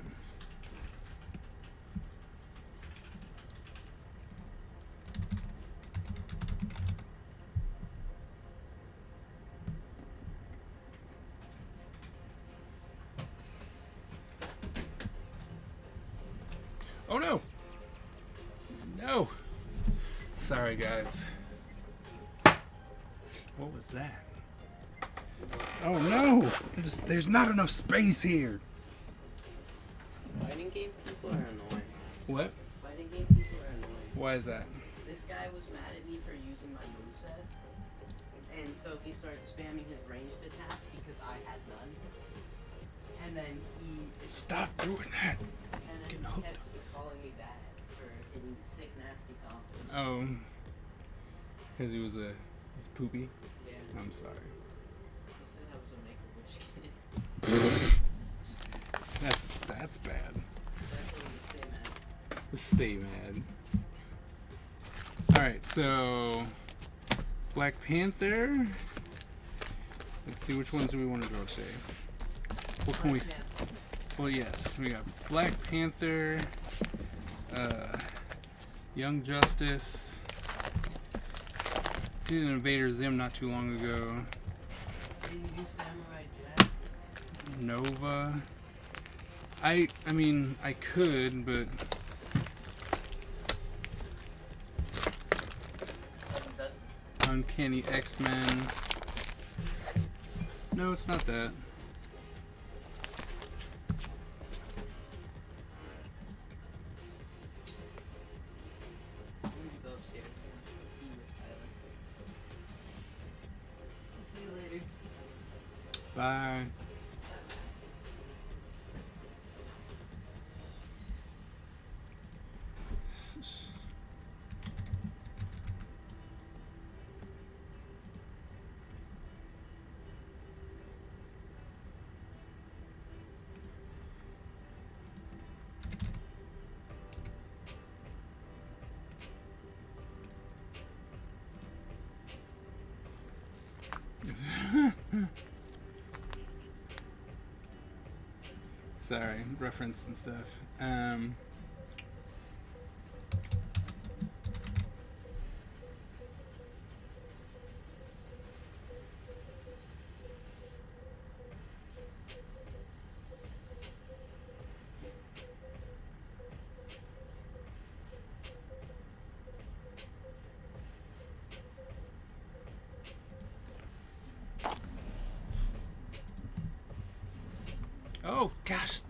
Oh no! No! Sorry guys. What was that? Oh no! There's not enough space here! Fighting game people are annoying. What? Fighting game people are annoying. Why is that? This guy was mad at me for using my moveset, and so he started spamming his ranged attack because I had none. And then he Stop doing that! and then Getting he hooked. kept calling me bad for hitting sick, nasty combos. Oh. Because he's poopy? Yeah. I'm sorry. He said I was a Make-A-Wish kid. That's bad. That's what he said, man. Stay mad. Alright, so Black Panther. Let's see, which ones do we want to draw today? What can we? Well, yes, we got Black Panther, Young Justice. Did an Invader Zim not too long ago. Did you do Samurai Jack? Nova. I mean, I could, but That, Uncanny X-Men. No, it's not that. I'm gonna go upstairs and tea with Tyler. I'll see you later. Bye. Sorry, reference and stuff. Oh gosh,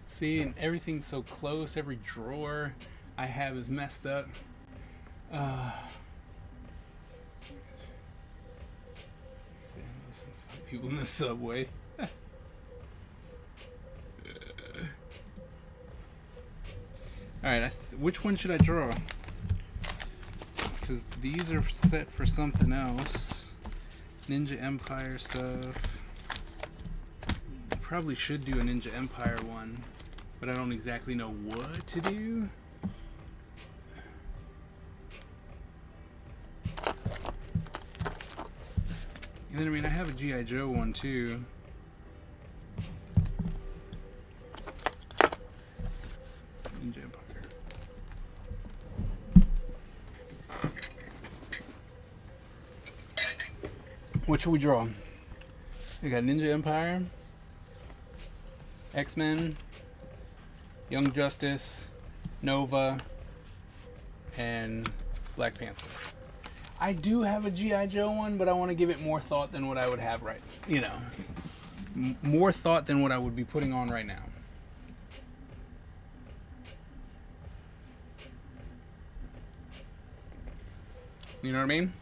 see, and everything's so close. Every drawer I have is messed up. People in the subway. Alright, which one should I draw? Because these are set for something else. Ninja Empire stuff. Probably should do a Ninja Empire one, but I don't exactly know what to do. And then, I mean, I have a G.I. Joe one too. Ninja Empire. What should we draw? We got Ninja Empire, X-Men, Young Justice, Nova, and Black Panther. I do have a G.I. Joe one, but I want to give it more thought than what I would have more thought than what I would be putting on right now. You know what I mean?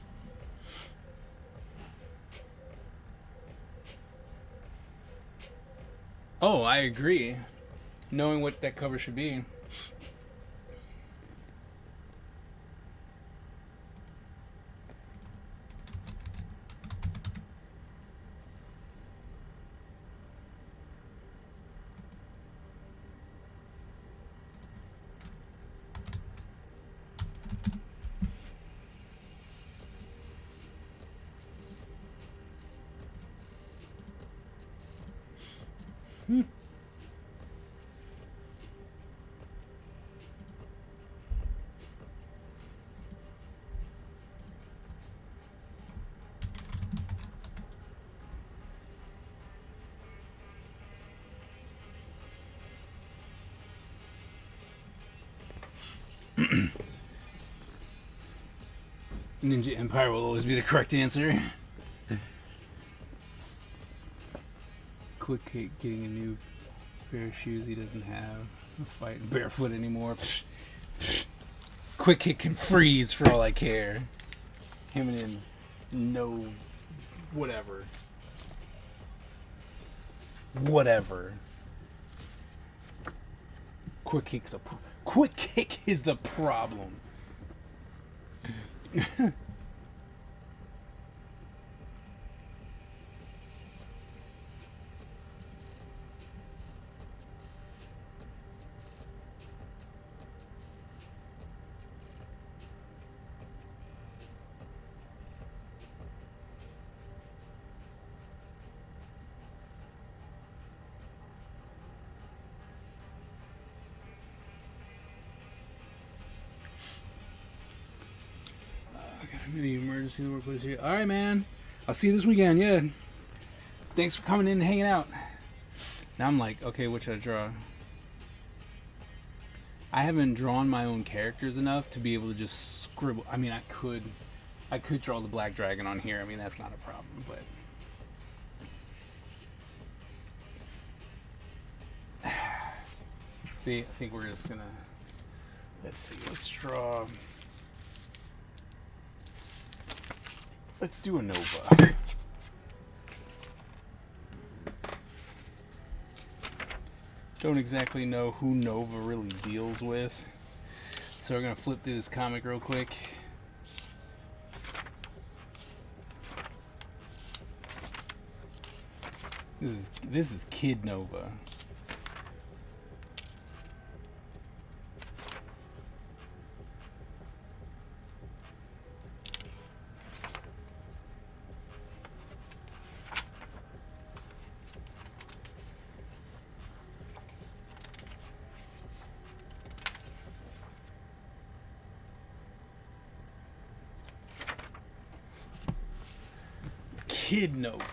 Oh, I agree. Knowing what that cover should be. Ninja Empire will always be the correct answer. Quick Kick getting a new pair of shoes he doesn't have. Fighting barefoot anymore. Quick Kick can freeze for all I care. Him and him, no, whatever. Whatever. Quick Kick is the problem. Any emergency in the workplace here? All right, man. I'll see you this weekend. Yeah. Thanks for coming in and hanging out. Now I'm like, okay, what should I draw? I haven't drawn my own characters enough to be able to just scribble. I mean, I could draw the black dragon on here. I mean, that's not a problem, but see, I think we're just gonna, let's see, let's draw. Let's do a Nova. Don't exactly know who Nova really deals with. So we're going to flip through this comic real quick. This is Kid Nova. Kid Nova.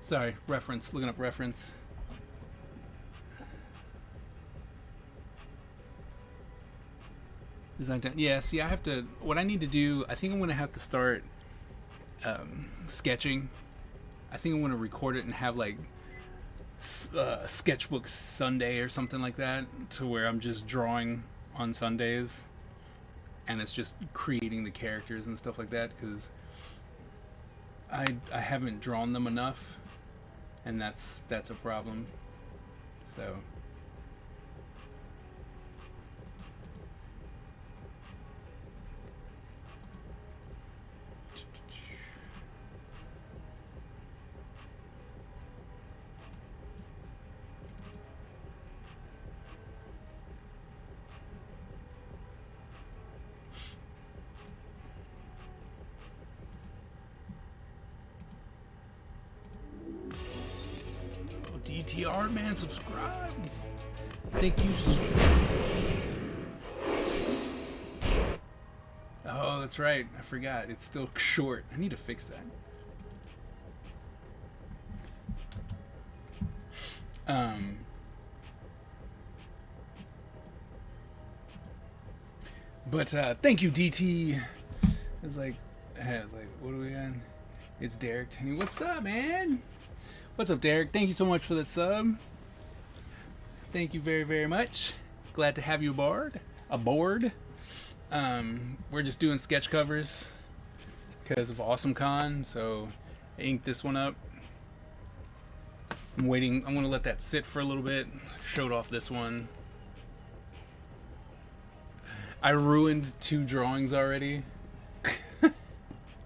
Sorry, reference. Looking up reference. Design time. Yeah, see, I have to. What I need to do, I think I'm going to have to start sketching. I think I'm going to record it and have like sketchbook Sunday or something like that, to where I'm just drawing on Sundays and it's just creating the characters and stuff like that, because I haven't drawn them enough, and that's a problem. So DTR, man, subscribe. Thank you. Oh, that's right. I forgot. It's still short. I need to fix that. But thank you, DT. It's like, Like, what are we on? It's Derek Tenney. What's up, man? What's up, Derek? Thank you so much for that sub. Thank you very, very much. Glad to have you aboard. We're just doing sketch covers because of AwesomeCon, so I inked this one up. I'm waiting. I'm gonna let that sit for a little bit. Showed off this one. I ruined 2 drawings already.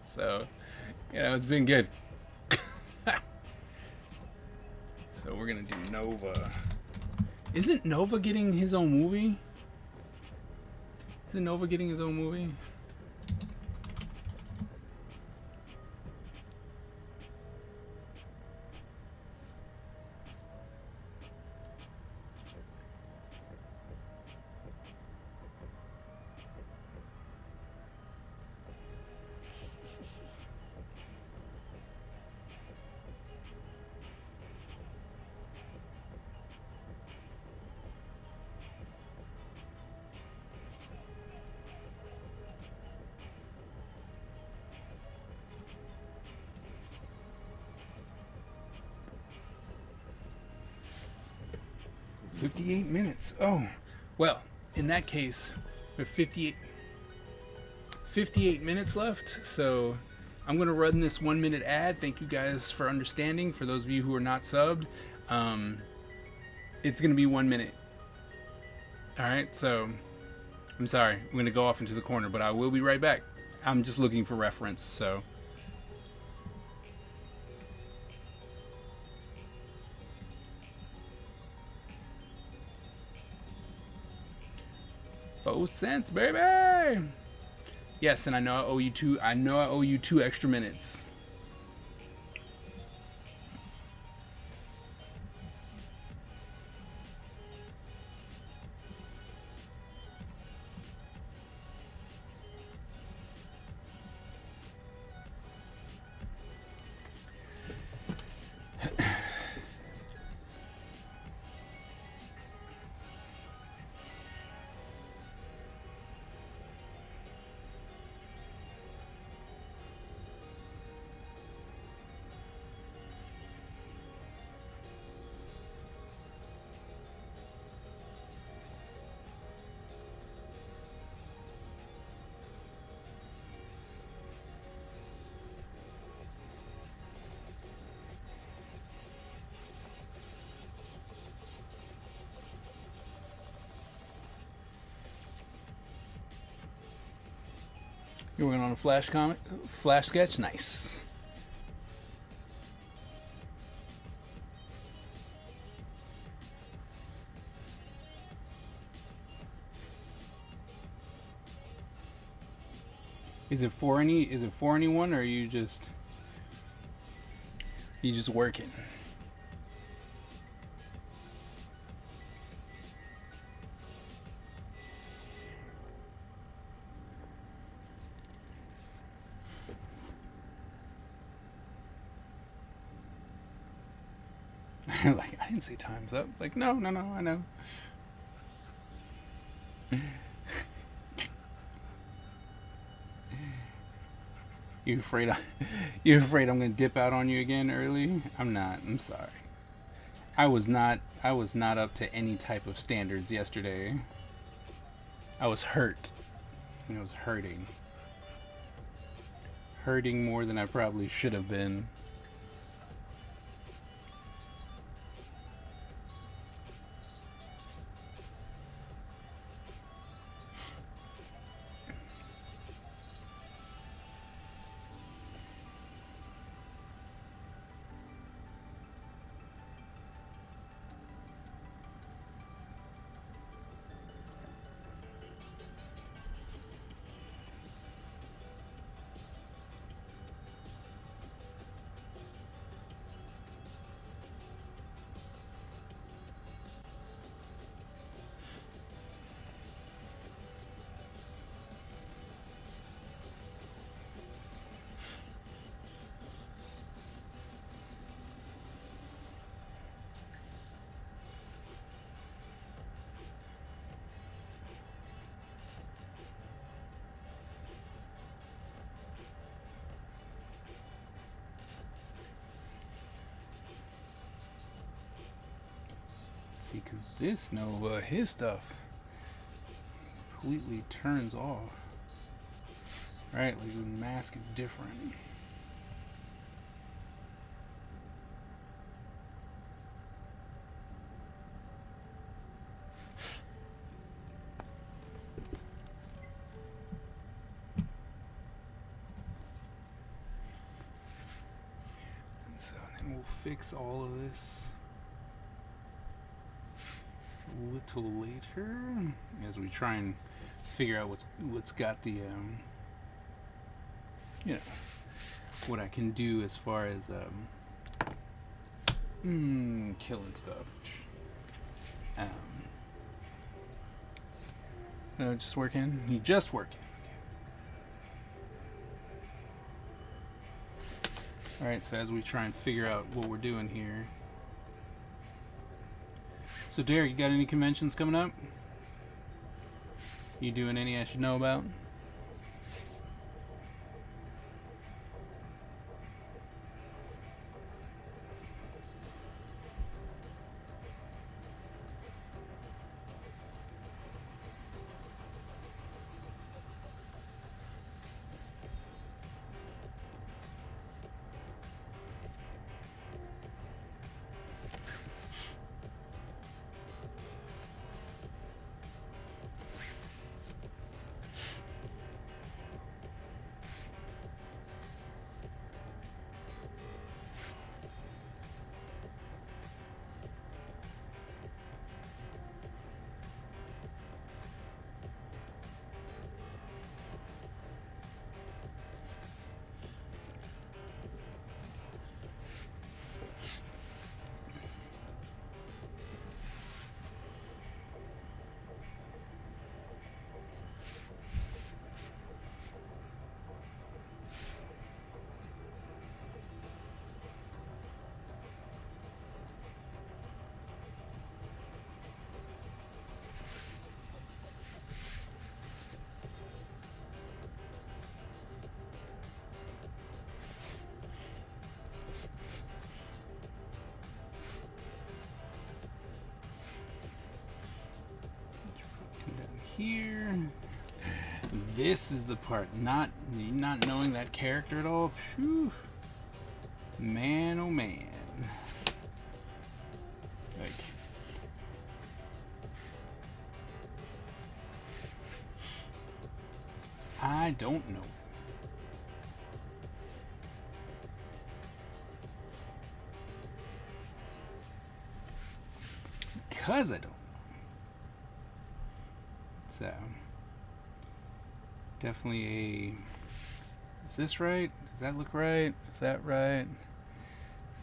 So, it's been good. So we're gonna do Nova. Isn't Nova getting his own movie? Isn't Nova getting his own movie? $58 minutes. Oh, well, in that case, we have 58 minutes left. So I'm going to run this 1-minute ad. Thank you guys for understanding. For those of you who are not subbed, it's going to be 1 minute. All right, so I'm sorry. I'm going to go off into the corner, but I will be right back. I'm just looking for reference, so. $0.04, baby. Yes, and I know I owe you 2. I know I owe you 2 extra minutes. You're working on a flash sketch? Nice. Is it for anyone, or are you just working? Like, I didn't say time's up. It's like, no, I know. You afraid I'm gonna dip out on you again early? I'm not. I'm sorry. I was not up to any type of standards yesterday. I was hurt. I was hurting. Hurting more than I probably should have been. See, because this his stuff completely turns off. Right, like the mask is different. So then we'll fix all of this a little later as we try and figure out what's got the you know, what I can do as far as killing stuff. Just working. You just working. All right. So as we try and figure out what we're doing here. So Derek, you got any conventions coming up? You doing any I should know about? Here, this is the part. Not knowing that character at all. Phew. Man, oh man. Like, I don't know. Because I don't. So, definitely a. Is this right? Does that look right? Is that right? So.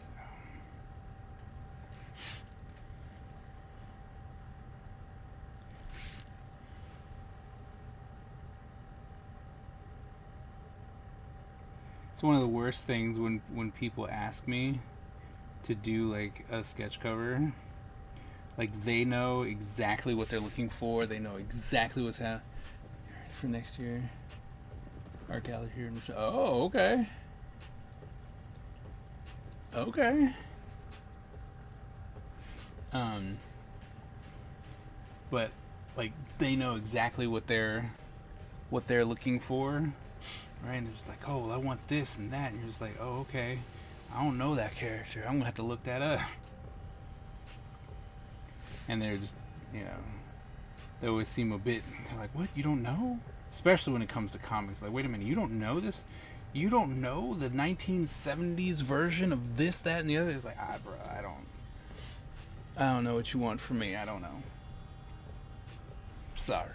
It's one of the worst things when people ask me to do like a sketch cover. Like, they know exactly what they're looking for. They know exactly what's happening for next year. Art gallery here. Oh, okay. Okay. But like, they know exactly what they're looking for, right? And they're just like, oh, well, I want this and that. And you're just like, oh, okay. I don't know that character. I'm gonna have to look that up. And they're just, they always seem a bit, they're like, what, you don't know? Especially when it comes to comics. Like, wait a minute, you don't know this? You don't know the 1970s version of this, that, and the other? It's like, bro, I don't know what you want from me. I don't know. Sorry.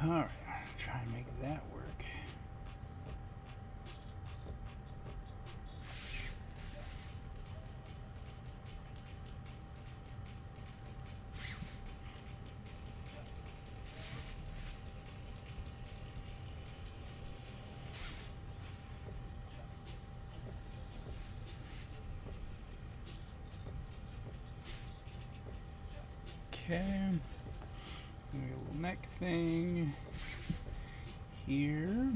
Alright, try and make that work. Okay. Maybe a little neck thing here.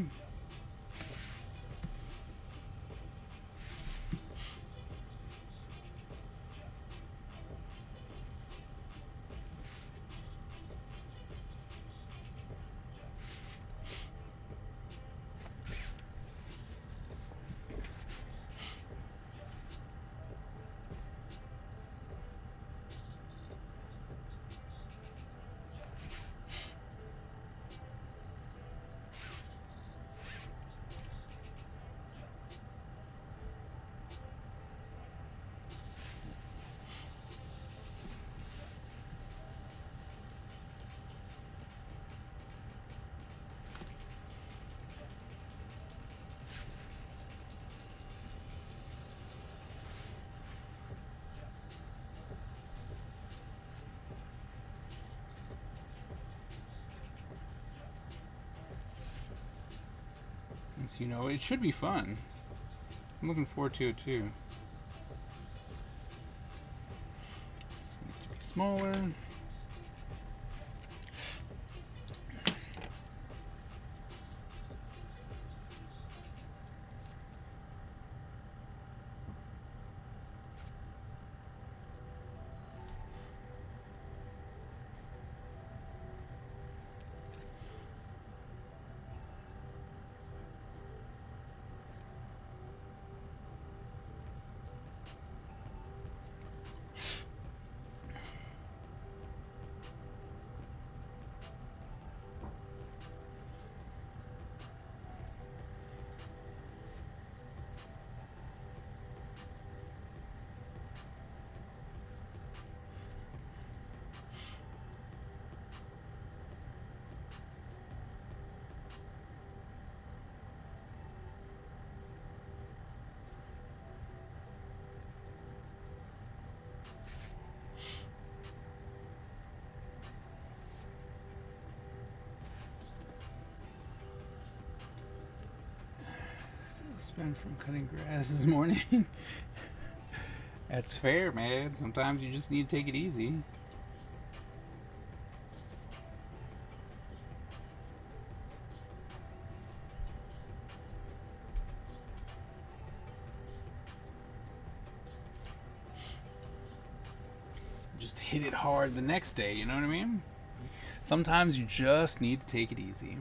So, you know, it should be fun. I'm looking forward to it too. This needs to be smaller. Spent from cutting grass this morning. That's fair, man. Sometimes you just need to take it easy. Just hit it hard the next day, you know what I mean? Sometimes you just need to take it easy.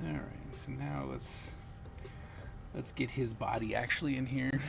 Alright, so now let's get his body actually in here.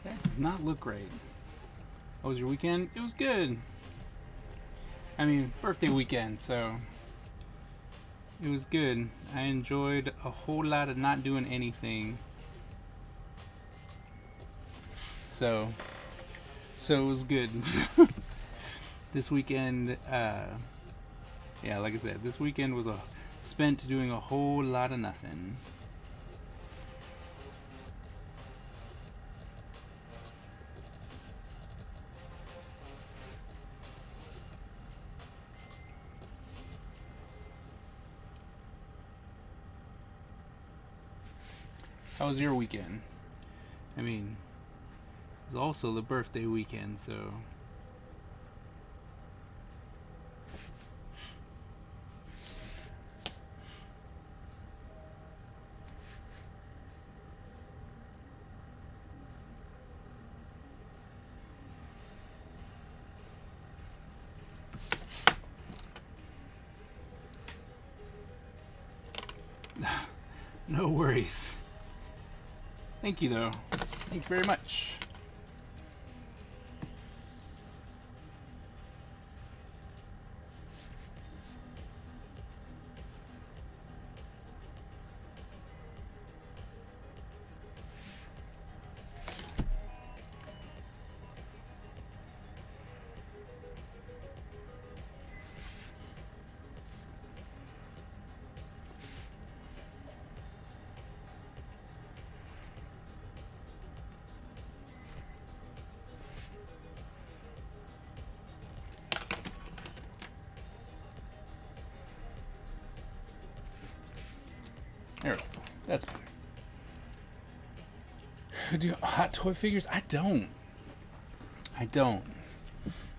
That does not look great. How was your weekend? It was good. I mean, birthday weekend, so it was good. I enjoyed a whole lot of not doing anything. So it was good. This weekend, yeah, like I said, this weekend was spent doing a whole lot of nothing. How was your weekend? I mean, it was also the birthday weekend, so. No worries. Thank you, though. Thank you very much. There we go. That's better. Do hot toy figures? I don't.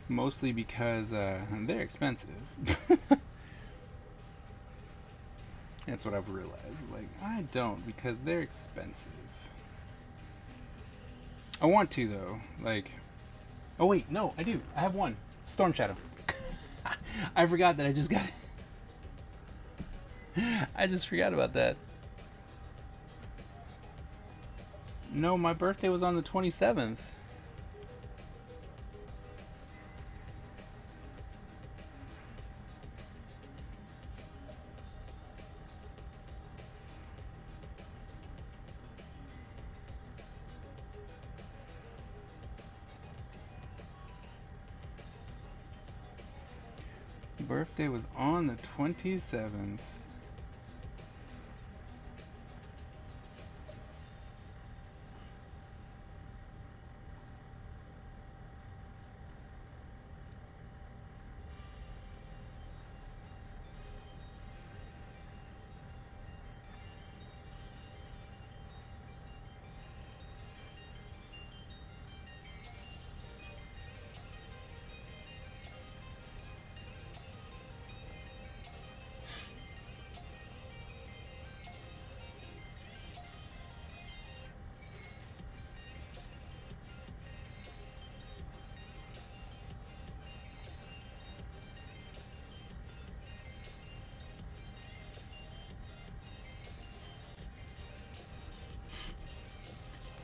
Mostly because they're expensive. That's what I've realized. Like, I don't because they're expensive. I want to, though. Like, oh wait, no, I do. I have one. Storm Shadow. I forgot that I just got it. I just forgot about that. No, my birthday was on the 27th. Birthday was on the 27th.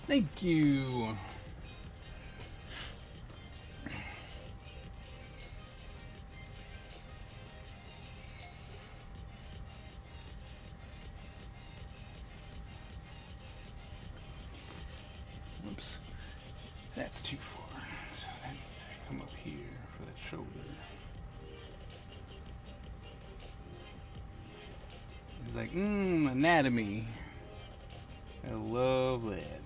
Thank you. That's too far. So that needs to come up here for that shoulder. He's like, anatomy. I love that.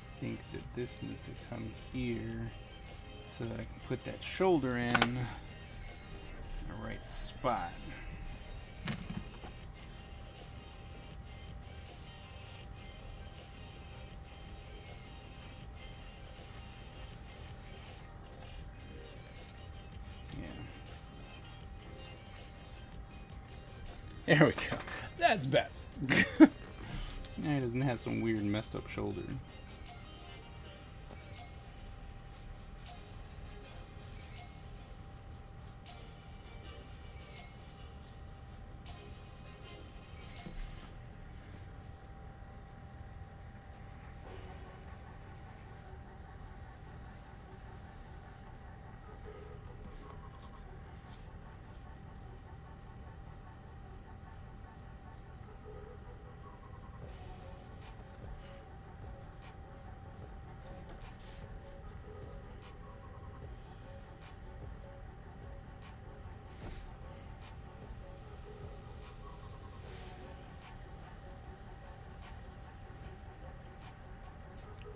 I think that this needs to come here so that I can put that shoulder in the right spot. There we go. That's better. Now he doesn't have some weird messed up shoulder.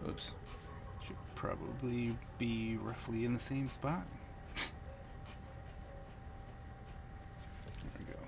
Oops. Should probably be roughly in the same spot. There we go.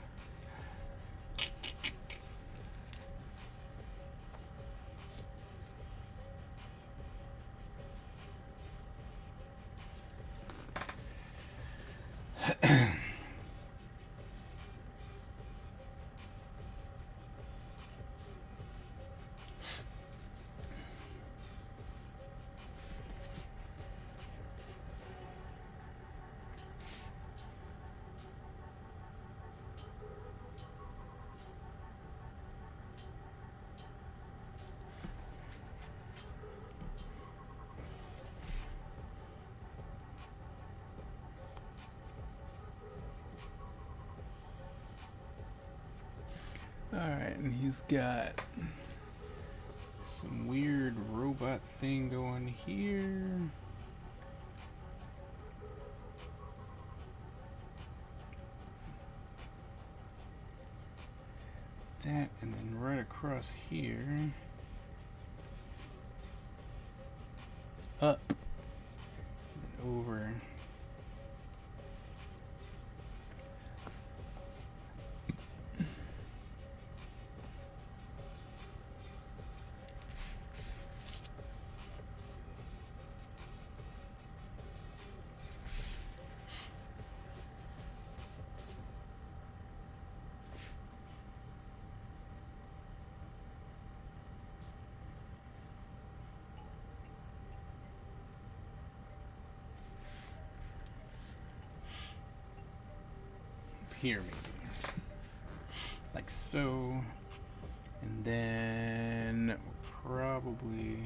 Alright, and he's got some weird robot thing going here. That, and then right across here. Up. And over. Here maybe, like so, and then probably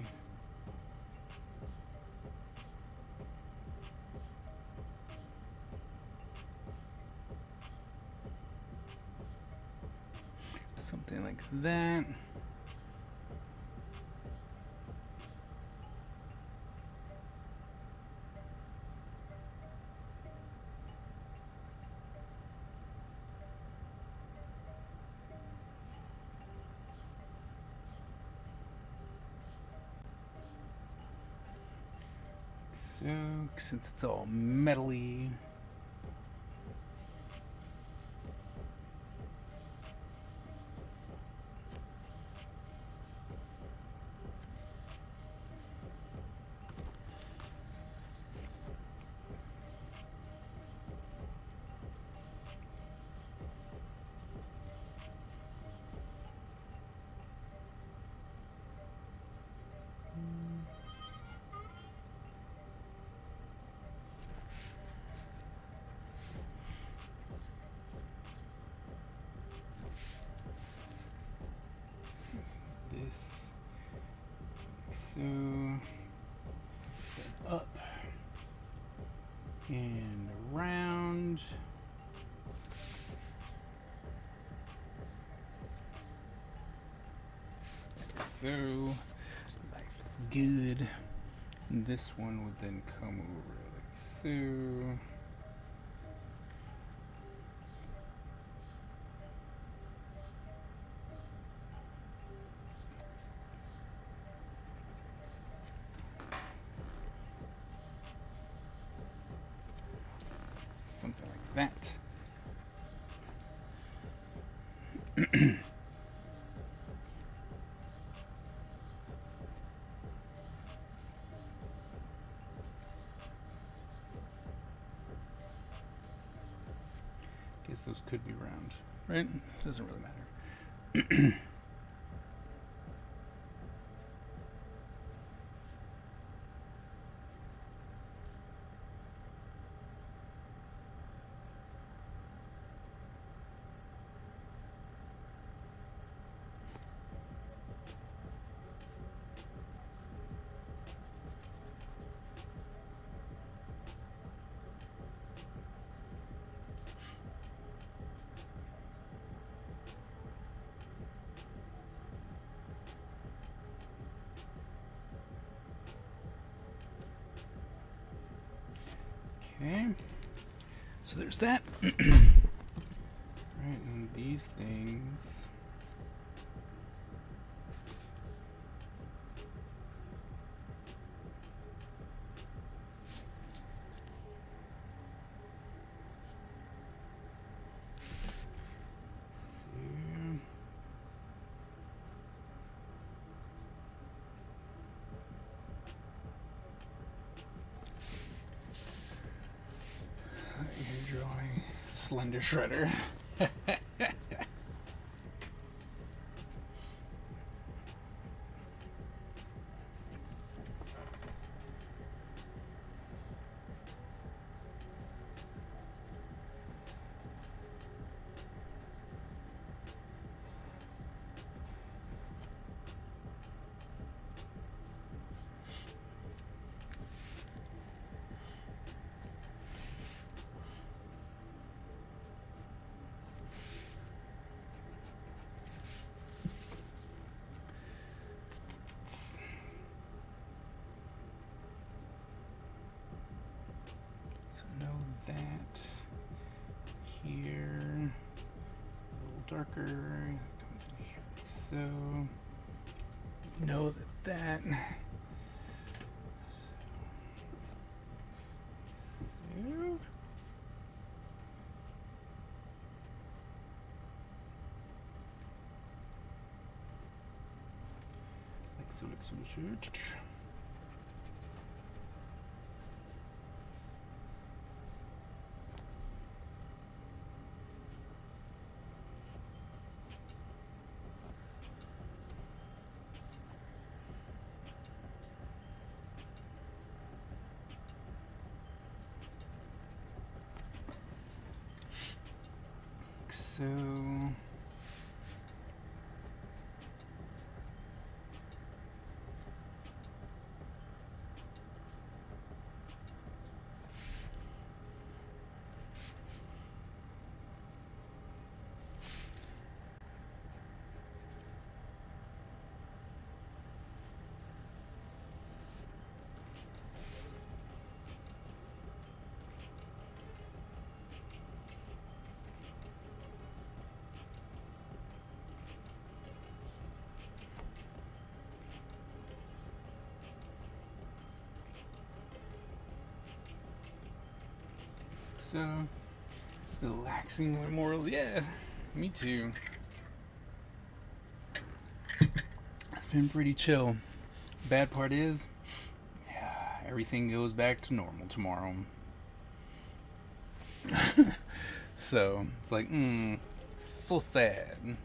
something like that. So, since it's all metally, so up and around. so. Life is good. And this one would then come over like so. Something like that. Guess those could be round, right? Doesn't really matter. Okay, so there's that. Right, and these things. See. You're drawing Slender Shredder. So know that here, a little darker, comes in here like so. Know that. So. Like so. So. So, relaxing memorial. Yeah, me too. It's been pretty chill. Bad part is, yeah, everything goes back to normal tomorrow. So, it's like, so sad.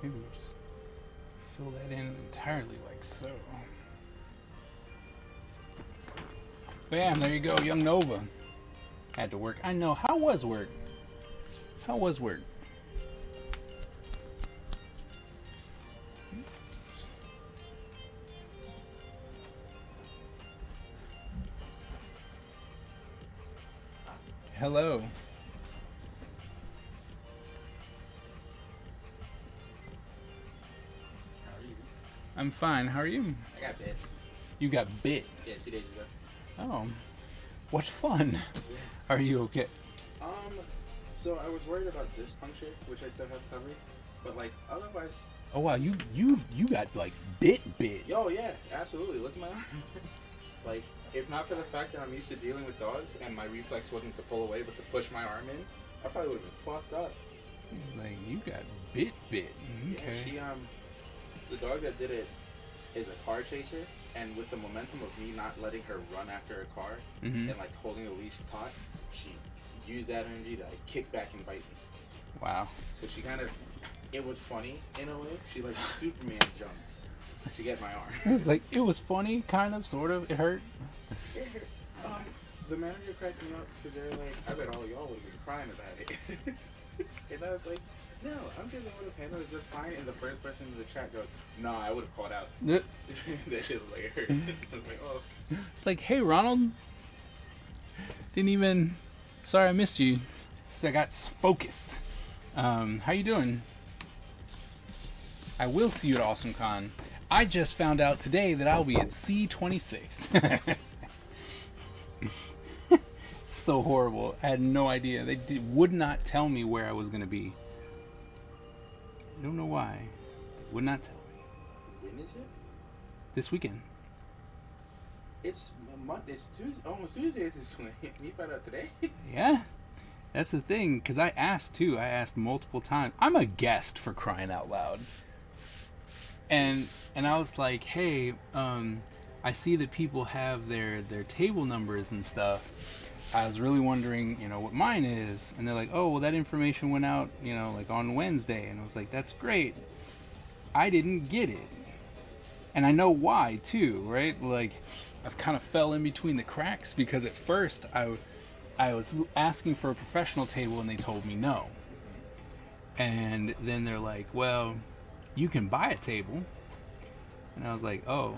Maybe we just fill that in entirely like so. Bam, there you go, young Nova. Had to work. I know. How was work? How was work? Hello. How are you? I'm fine. How are you? I got bit. You got bit. Yeah, 2 days ago. Oh. What fun. Are you okay? So I was worried about disc puncture, which I still have covered, but like otherwise. Oh wow, you got like bit. Yo, yeah, absolutely. Look at my arm. Like, if not for the fact that I'm used to dealing with dogs and my reflex wasn't to pull away but to push my arm in, I probably would have been fucked up. Like you got bit. Okay. Yeah, she the dog that did it is a car chaser, and with the momentum of me not letting her run after a car Mhm. and like holding the leash taut, she used that energy to like kick back and bite me. Wow. So she kind of, it was funny in a way. She like Superman jumped to get my It arm. was like it was funny, kind of, sort of. It hurt. It hurt. The manager cracked me up because they were like, I bet all y'all would have been crying about it. And I was like, no, I'm sure they would have handled it just fine. And the first person in the chat goes, nah, I would have called out. That shit was like, it hurt. I was like, oh. It's like, hey Ronald, didn't even. Sorry, I missed you. So I got focused. How you doing? I will see you at AwesomeCon. I just found out today that I'll be at C26. So horrible. I had no idea. They would not tell me where I was going to be. I don't know why. They would not tell me. When is it? This weekend. It's Monday. It's Tuesday. Almost Tuesday. It's this week. You found out today? Yeah. That's the thing, because I asked too. I asked multiple times. I'm a guest, for crying out loud. And I was like, hey, I see that people have their table numbers and stuff. I was really wondering, what mine is. And they're like, oh, well, that information went out, like on Wednesday. And I was like, that's great. I didn't get it. And I know why, too, right? Like, I've kind of fell in between the cracks because at first I was asking for a professional table and they told me no. And then they're like, well, you can buy a table. And I was like, oh,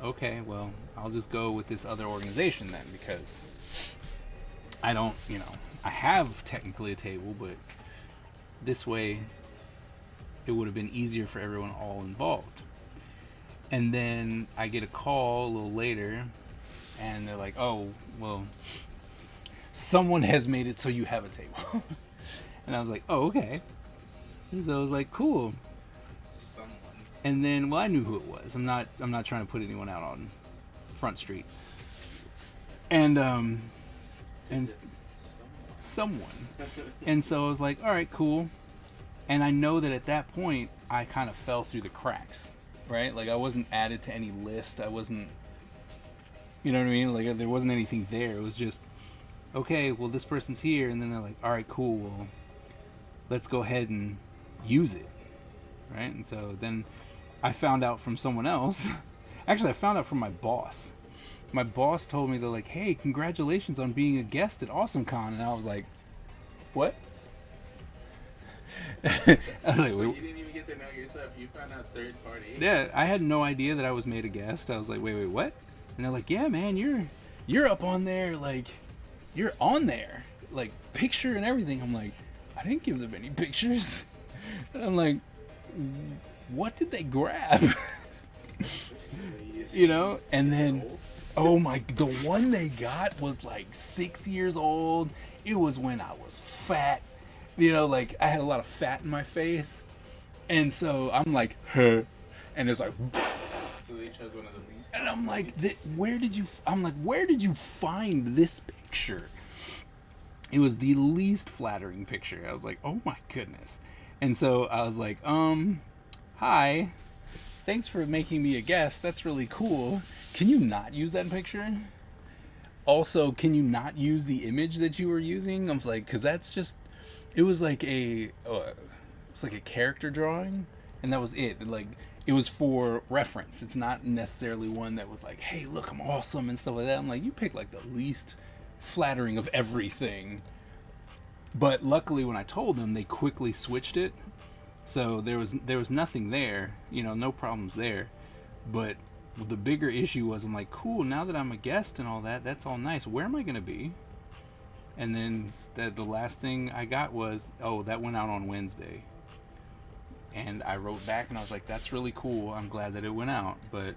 okay, well, I'll just go with this other organization then, because I don't, I have technically a table, but this way it would have been easier for everyone all involved. And then I get a call a little later and they're like, oh, well, someone has made it so you have a table. And I was like, oh, okay. And so I was like, cool. Someone. And then, well, I knew who it was. I'm not trying to put anyone out on Front Street. And someone. And so I was like, all right, cool. And I know that at that point I kind of fell through the cracks, right? Like I wasn't added to any list. I wasn't, you know what I mean? Like there wasn't anything there. It was just, okay, well, this person's here. And then they're like, all right, cool. Well, let's go ahead and use it. Right? And so then I found out from someone else. Actually, I found out from my boss. My boss told me, they're like, hey, congratulations on being a guest at AwesomeCon. And I was like, what? I was like, So you didn't even get to know yourself. You found out third party. yeah, I had no idea that I was made a guest. I was like, wait, what? And they're like, yeah, man, you're up on there, like, you're on there, like, picture and everything. I'm like, I didn't give them any pictures. And I'm like, what did they grab? And then, oh my, the one they got was like 6 years old. It was when I was fat. Like I had a lot of fat in my face. And so I'm like, huh. And it's like, So they chose one of the least. and I'm like, where did you find this picture? It was the least flattering picture. I was like, oh my goodness. And so I was like, hi. Thanks for making me a guest. That's really cool. Can you not use that picture? Also, can you not use the image that you were using? I was like, because that's just, it was like a character drawing, and that was it. Like, it was for reference. It's not necessarily one that was like, hey, look, I'm awesome and stuff like that. I'm like, you pick like the least flattering of everything. But luckily, when I told them, they quickly switched it. So there was nothing there, no problems there. But the bigger issue was, I'm like, cool, now that I'm a guest and all that, that's all nice. Where am I going to be? And then the last thing I got was, oh, that went out on Wednesday. And I wrote back and I was like, that's really cool. I'm glad that it went out, but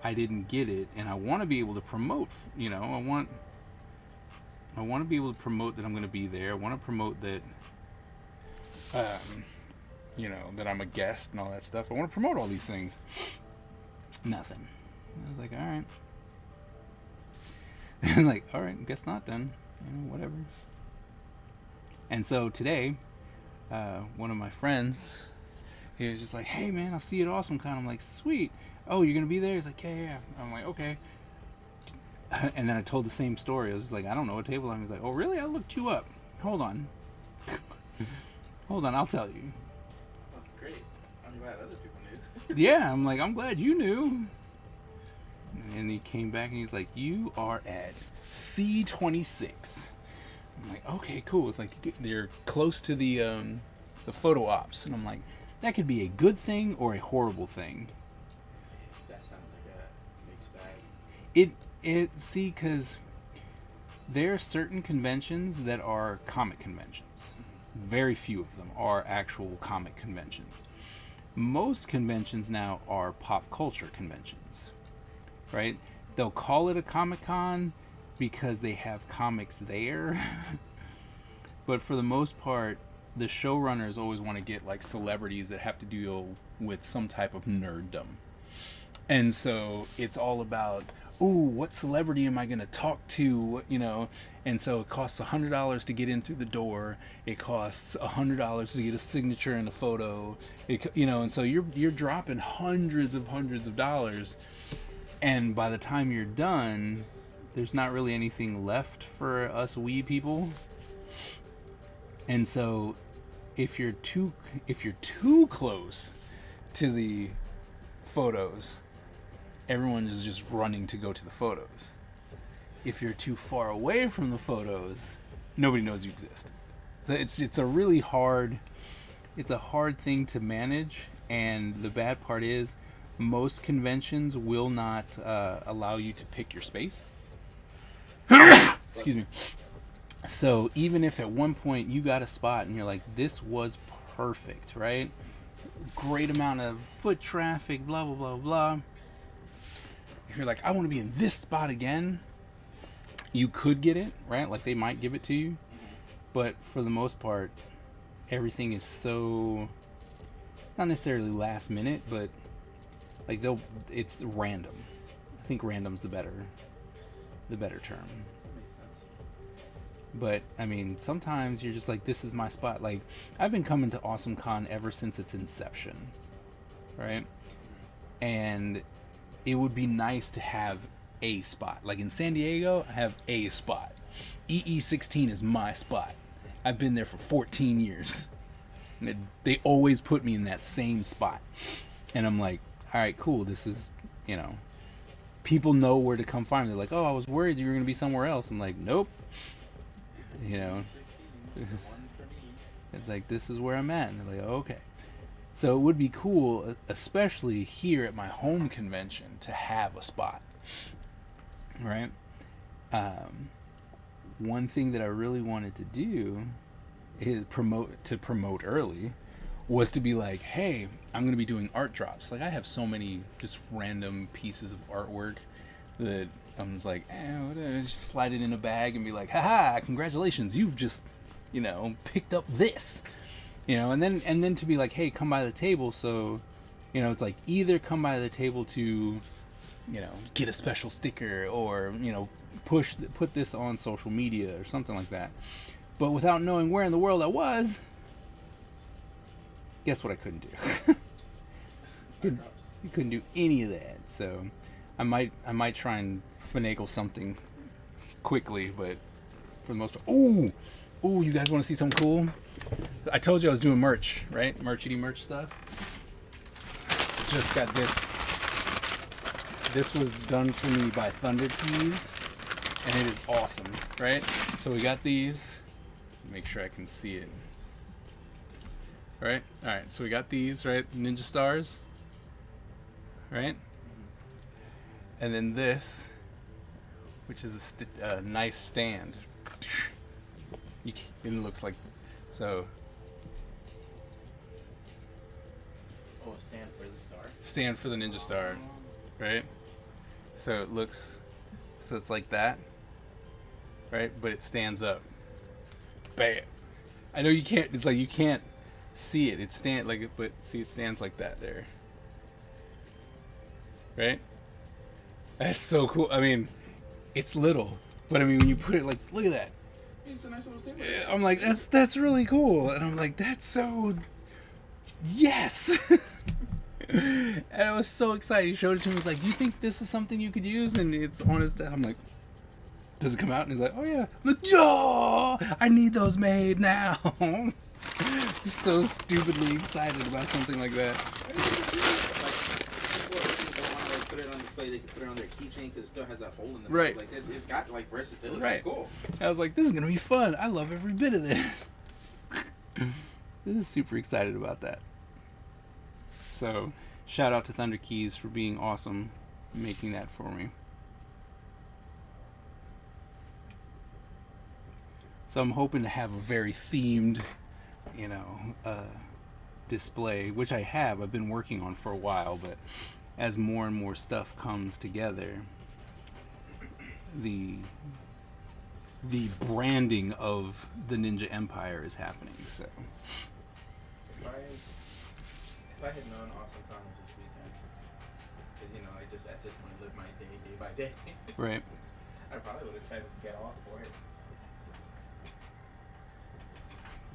I didn't get it. And I want to be able to promote, I want to be able to promote that I'm going to be there. I want to promote that, that I'm a guest and all that stuff. I want to promote all these things. Nothing. I was like, all right. I was like, all right, guess not then. Whatever. And so today, one of my friends, he was just like, hey man, I'll see you at AwesomeCon. I'm like, sweet. Oh, you're going to be there? He's like, yeah. I'm like, okay. And then I told the same story. I was just like, I don't know what table I'm. He's like, oh really? I looked you up. Hold on. Hold on, I'll tell you. Oh, great. I'm glad other people knew. Yeah, I'm like, I'm glad you knew. And he came back and he's like, you are at C26. I'm like, okay, cool. It's like they're close to the photo ops, and I'm like, that could be a good thing or a horrible thing. That sounds like a mixed bag. See, because there are certain conventions that are comic conventions. Very few of them are actual comic conventions. Most conventions now are pop culture conventions, right? They'll call it a Comic-Con because they have comics there. But for the most part, the showrunners always want to get like celebrities that have to deal with some type of nerddom. And so it's all about, ooh, what celebrity am I going to talk to, And so it costs $100 to get in through the door. It costs $100 to get a signature in a photo. And so you're dropping hundreds of dollars. And by the time you're done, there's not really anything left for us wee people. And so if you're too close to the photos, everyone is just running to go to the photos. If you're too far away from the photos, nobody knows you exist. So it's a really hard thing to manage, and the bad part is most conventions will not allow you to pick your space. Excuse me. So even if at one point you got a spot and you're like, this was perfect, right? Great amount of foot traffic, blah, blah, blah, blah. If you're like, I want to be in this spot again, you could get it, right? Like they might give it to you. But for the most part, everything is so, not necessarily last minute, but like it's random. I think random's the better term. But I mean, sometimes you're just like, this is my spot. Like, I've been coming to AwesomeCon ever since its inception, right? And it would be nice to have a spot. Like in San Diego, I have a spot. EE16 is my spot. I've been there for 14 years. And they always put me in that same spot. And I'm like, all right, cool. This is, people know where to come find me. They're like, oh, I was worried you were going to be somewhere else. I'm like, nope. It's like, this is where I'm at. And they're like, okay. So it would be cool, especially here at my home convention, to have a spot, right? One thing that I really wanted to do is promote early, was to be like, hey, I'm going to be doing art drops. Like, I have so many just random pieces of artwork that I'm just like, just slide it in a bag and be like, haha, congratulations, you've just, picked up this, and then to be like, hey, come by the table. So, it's like either come by the table to, get a special sticker or, put this on social media or something like that. But without knowing where in the world I was, guess what I couldn't do? I couldn't do any of that. So I might try and finagle something quickly, but for the most part, ooh, you guys want to see something cool? I told you I was doing merch, right? Merch stuff. just got this. This was done for me by Thunder Keys, and it is awesome, right? So we got these. Make sure I can see it. Right? Alright, so we got these, right? Ninja Stars. Right? And then this, which is a nice stand. It looks like so. Oh, stand for the star. Stand for the Ninja Star, right? So it looks, so it's like that, right? But it stands up. Bam! I know you can't. It's like you can't see it. It stand like, but see, it stands like that there, right? That's so cool. I mean, it's little, but I mean, when you put it like, look at that. It's a nice little thing. I'm like, that's really cool, and I'm like, that's so, yes. And I was so excited. He showed it to me. He's like, "Do you think this is something you could use?" And it's on his desk. I'm like, "Does it come out?" And he's like, "Oh yeah." I'm like, "Yo, I need those made now." Just so stupidly excited about something like that. Put it on display, they can put it on their keychain because it still has that hole in the Right. Like it's got like versatility. Right. It's cool. I was like, "This is gonna be fun. I love every bit of this." This is super excited about that. So, shout out to Thunder Keys for being awesome, making that for me. So I'm hoping to have a very themed, display, which I have. I've been working on for a while, but as more and more stuff comes together, the branding of the Ninja Empire is happening. So. If I had known AwesomeCon was this weekend, because I just at this point live my day by day. Right. I probably would have tried to get off for it.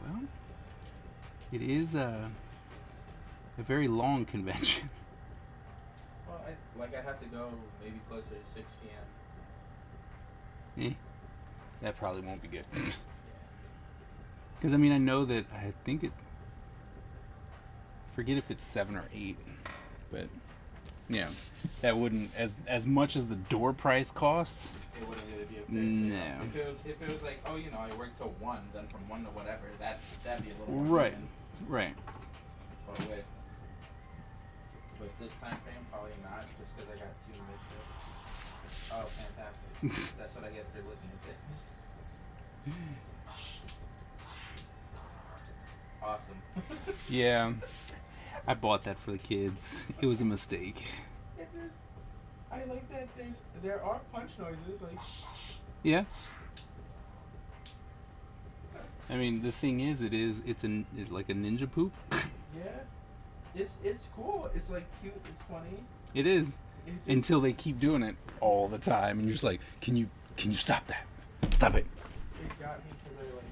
Well, it is a very long convention. Well, I have to go maybe closer to 6 p.m. That probably won't be good. Because I mean, I know that I think it. Forget if it's 7 or 8, but yeah, that wouldn't as much as the door price costs. It wouldn't really be a fair No. trade-off. If it was like, I work till 1, then from 1 to whatever, that'd be a little more Right. even. Right. But with this time frame, probably not, just because I got 2 missions. Oh, fantastic! That's what I get for looking at this. Awesome. Yeah, I bought that for the kids. It was a mistake. I like that there are punch noises, like. Yeah. I mean, the thing is, it's like a ninja poop. Yeah. It's cool. It's like cute. It's funny. It is. Until they keep doing it all the time, and you're just like, can you stop that? Stop it. It got me because they're like,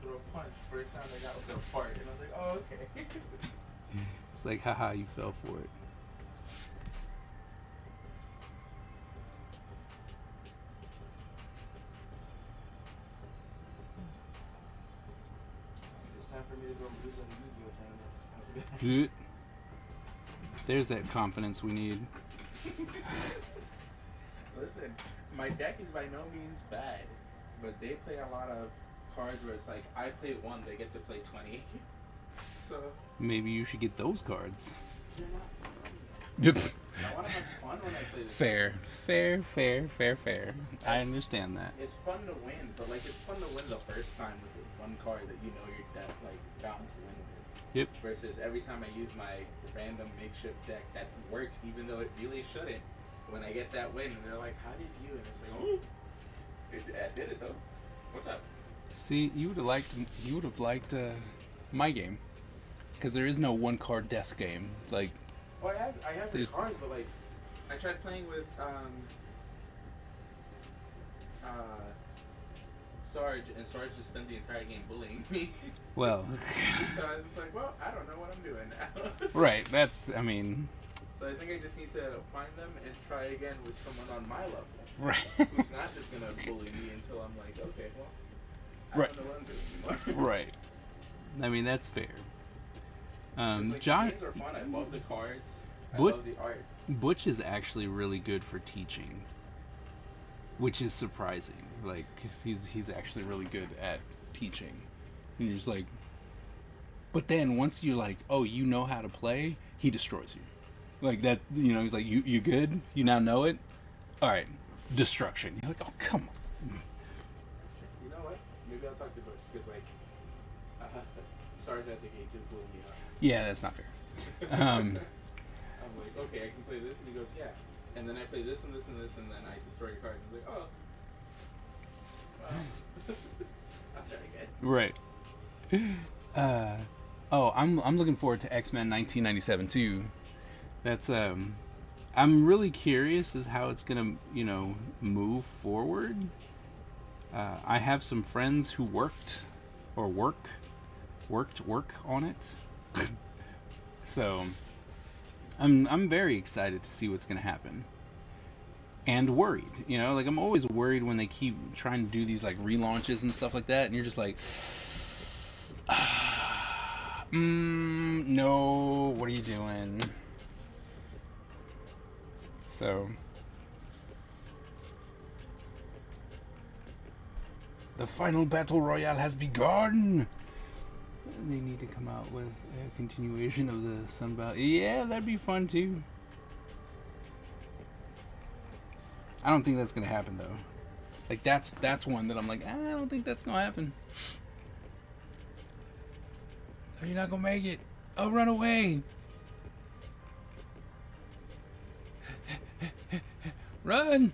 throw a punch. First sound I got was a fart, and I was like, oh, okay. It's like, haha, you fell for it. It's time for me to go lose at a Yu-Gi-Oh tournament. Good. There's that confidence we need. Listen, my deck is by no means bad, but they play a lot of cards where it's like, I play 1, they get to play 20. So Maybe you should get those cards. they're not fun. Yep. I want to have fun when I play this. Fair. I understand that. It's fun to win, but it's fun to win the first time with one card that you're bound to win with. Yep. Versus every time I use my random makeshift deck that works, even though it really shouldn't. When I get that win, and they're like, "How did you?" And it's like, "Oh, I did it though. What's up?" See, you would have liked my game, because there is no one card death game. Like, Well, I have the There's- cards, but I tried playing with Sarge, and Sarge just spent the entire game bullying me. well, So I was just like, well, I don't know what I'm doing now. right. I mean, So I think I just need to find them and try again with someone on my level. right. Who's not just gonna bully me until I'm like, okay, well, I Right. don't know what I'm doing anymore. Right. I mean, that's fair. The John. games are fun. I love the cards. I But love the art. Butch is actually really good for teaching, which is surprising. Like, 'cause he's actually really good at teaching, and you're just like. But then once you're like, oh, you know how to play, he destroys you. Like that, you know. He's like, you good? You now know it. All right, destruction. You're like, oh, come on. You know what? Maybe I'll talk to Bush because like, Sergeant at the gate did blow me up. Yeah, that's not fair. I'm like, okay, I can play this, and he goes, yeah. And then I play this and this and this, and then I destroy your card. And I'm like, oh, well, I'll try again. Right. I'm looking forward to X-Men 1997 too. That's I'm really curious as how it's gonna move forward. I have some friends who worked on it, so I'm very excited to see what's gonna happen. And worried, like I'm always worried when they keep trying to do these like relaunches and stuff like that, and you're just like, no, what are you doing? So, the final battle royale has begun. They need to come out with a continuation of the Sunbound. Yeah, that'd be fun too. I don't think that's gonna happen though. Like that's one that I'm like, I don't think that's gonna happen. Oh, you're not gonna make it. Oh, run away. Run.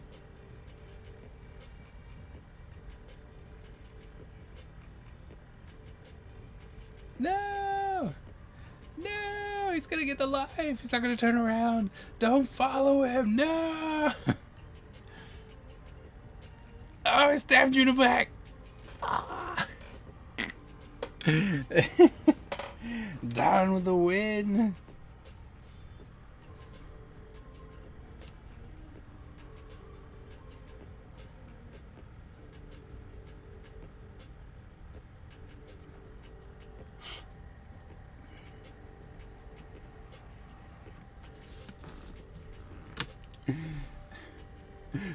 No. No, he's gonna get the life. He's not gonna turn around. Don't follow him. No. Oh, he stabbed you in the back. Ah. Down with the wind.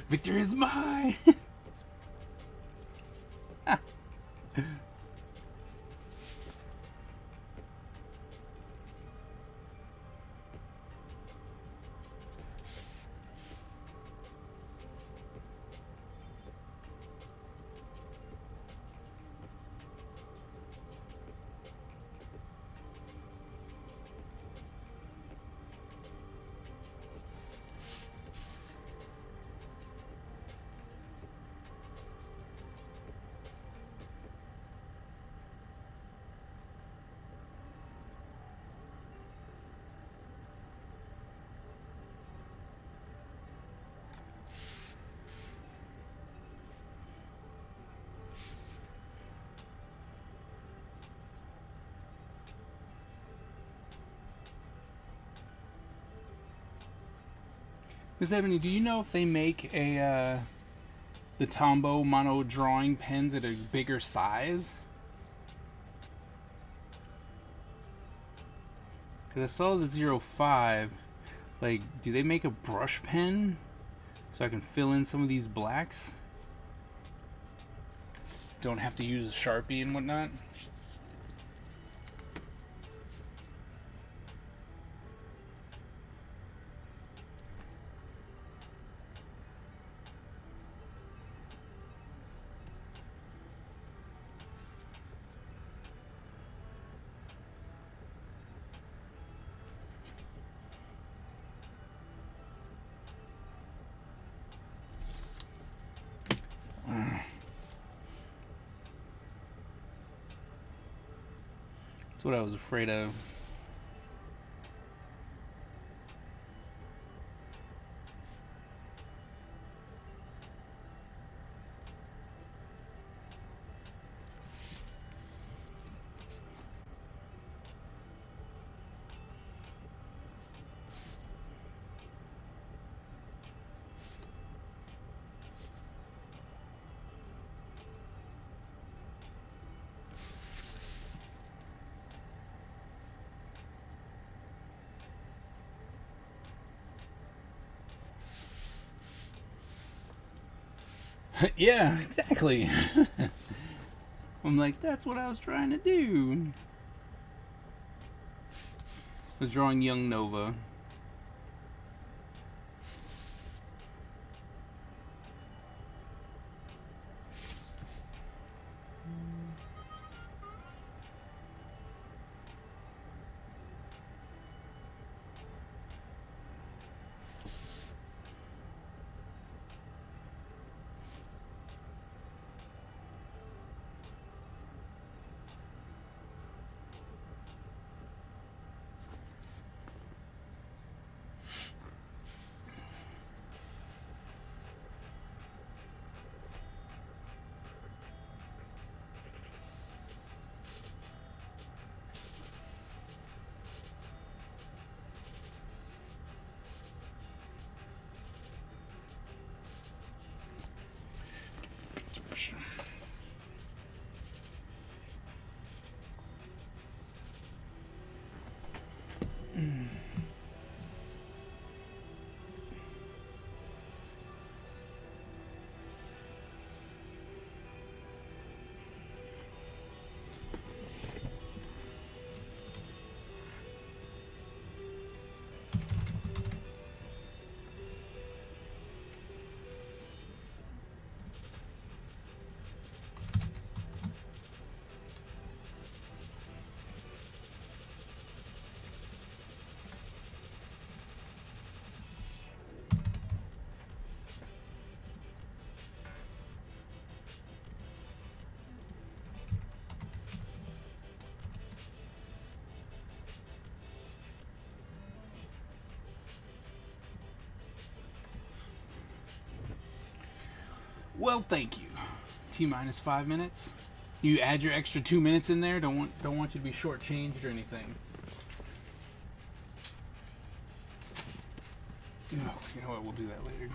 Victory is mine. Miss Ebony, do you know if they make the Tombow mono drawing pens at a bigger size? Because I saw the 05. Like, do they make a brush pen so I can fill in some of these blacks? Don't have to use a Sharpie and whatnot. That's what I was afraid of. Yeah, exactly. I'm like, that's what I was trying to do. I was drawing young Nova. Well, thank you. T minus 5 minutes. You add your extra 2 minutes in there. Don't want you to be shortchanged or anything. No, you know what? We'll do that later.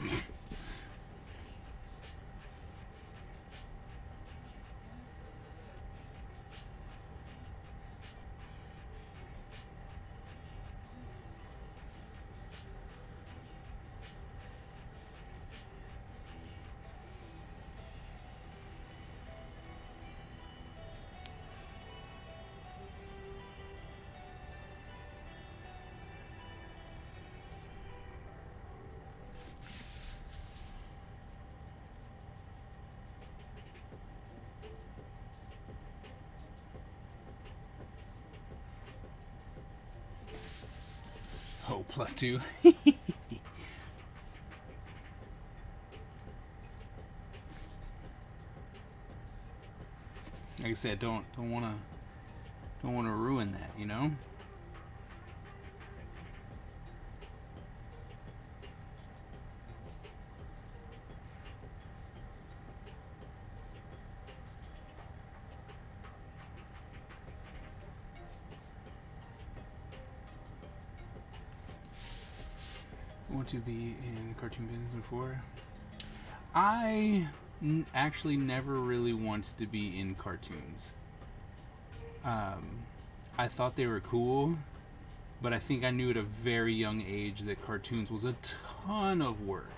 Oh, +2. Like I said, don't wanna ruin that, you know? Want to be in cartoon business before? I actually never really wanted to be in cartoons. I thought they were cool, but I think I knew at a very young age that cartoons was a ton of work.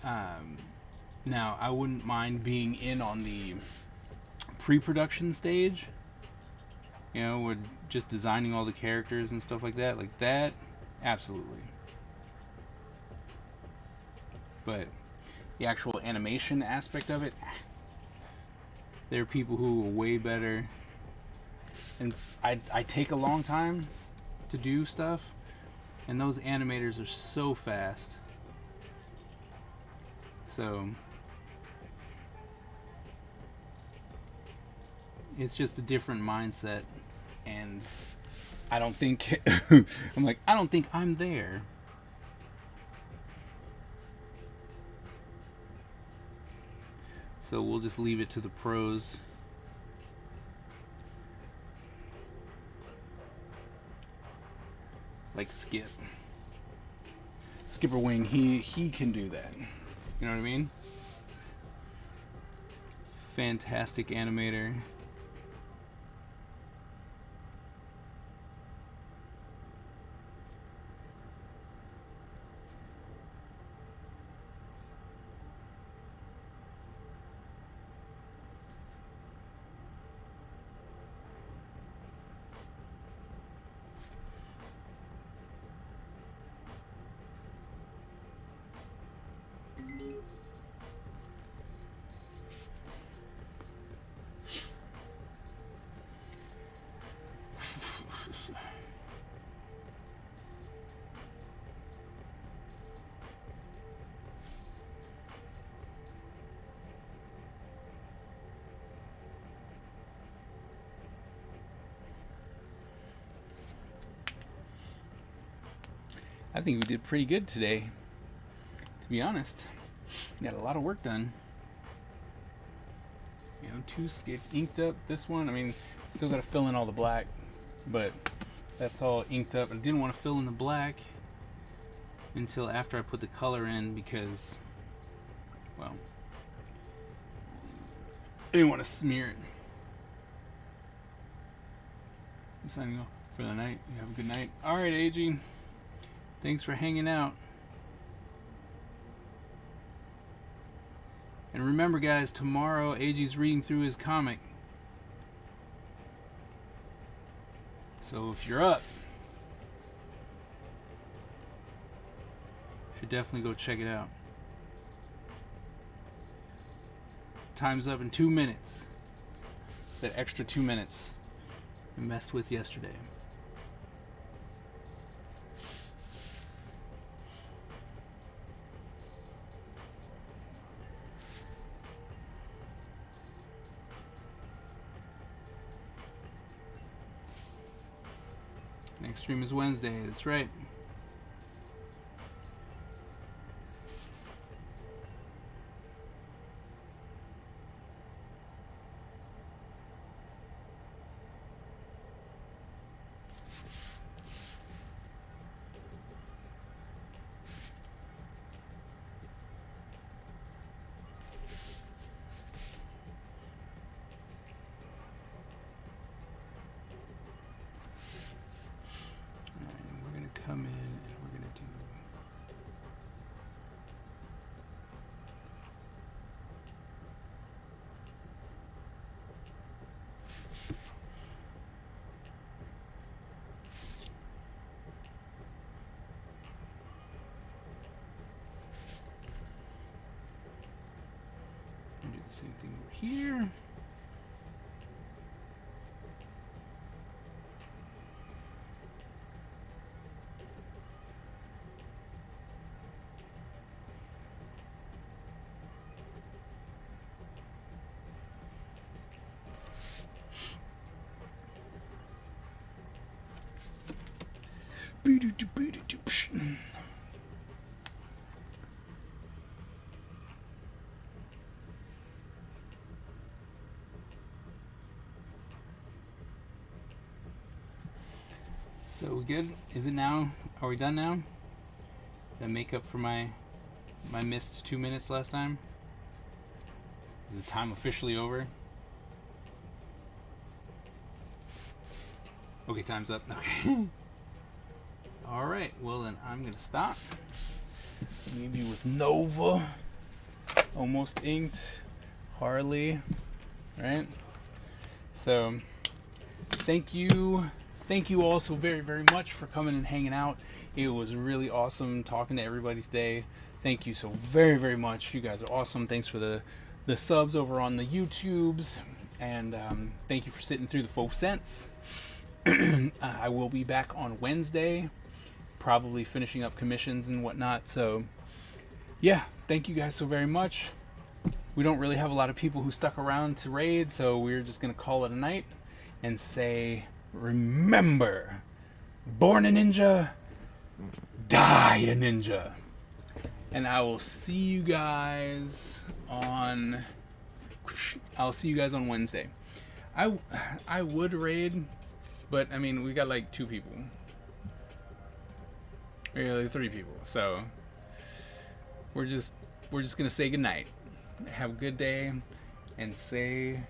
Now, I wouldn't mind being in on the pre-production stage, you know, with just designing all the characters and stuff like that, absolutely. But the actual animation aspect of it, there are people who are way better, and I take a long time to do stuff, and those animators are so fast. So it's just a different mindset, and I don't think I don't think I'm there. So we'll just leave it to the pros. Like Skipper Wing, he can do that. You know what I mean? Fantastic animator. I think we did pretty good today, to be honest. Got a lot of work done. You know, two get inked up. This one, I mean, still got to fill in all the black, but that's all inked up. I didn't want to fill in the black until after I put the color in because, well, I didn't want to smear it. I'm signing off for the night. You have a good night. All right, AG. Thanks for hanging out. And remember, guys, tomorrow AG's reading through his comic. So if you're up, you should definitely go check it out. Time's up in 2 minutes. That extra 2 minutes I messed with yesterday. Next stream is Wednesday, that's right. Come in and we're gonna do the same thing over here. So we good? Is it now? Are we done now? Did I make up for my missed 2 minutes last time? Is the time officially over? Okay, time's up. Okay. Alright, well then I'm gonna stop. Maybe with Nova. Almost inked. Harley. Right? So, thank you all so very, very much for coming and hanging out. It was really awesome talking to everybody today. Thank you so very, very much. You guys are awesome. Thanks for the subs over on the YouTubes. And thank you for sitting through the 4 cents. I will be back on Wednesday, probably finishing up commissions and whatnot. So, yeah, thank you guys so very much. We don't really have a lot of people who stuck around to raid, so we're just going to call it a night and say, remember, born a ninja, die a ninja. And I will see you guys on Wednesday. I would raid, but I mean, we got like 2 people. We got like 3 people. So we're just gonna say goodnight. Have a good day and say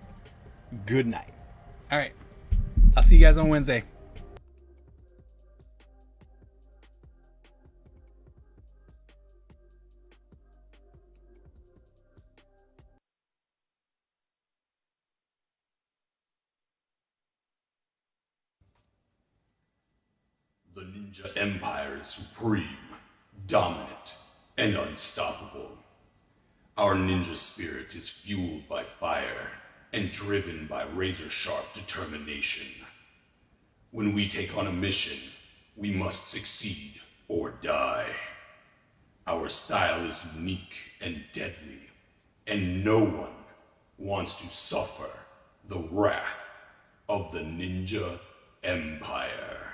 good night. Alright. I'll see you guys on Wednesday. The Ninja Empire is supreme, dominant, and unstoppable. Our ninja spirit is fueled by fire and driven by razor-sharp determination. When we take on a mission, we must succeed or die. Our style is unique and deadly, and no one wants to suffer the wrath of the Ninja Empire.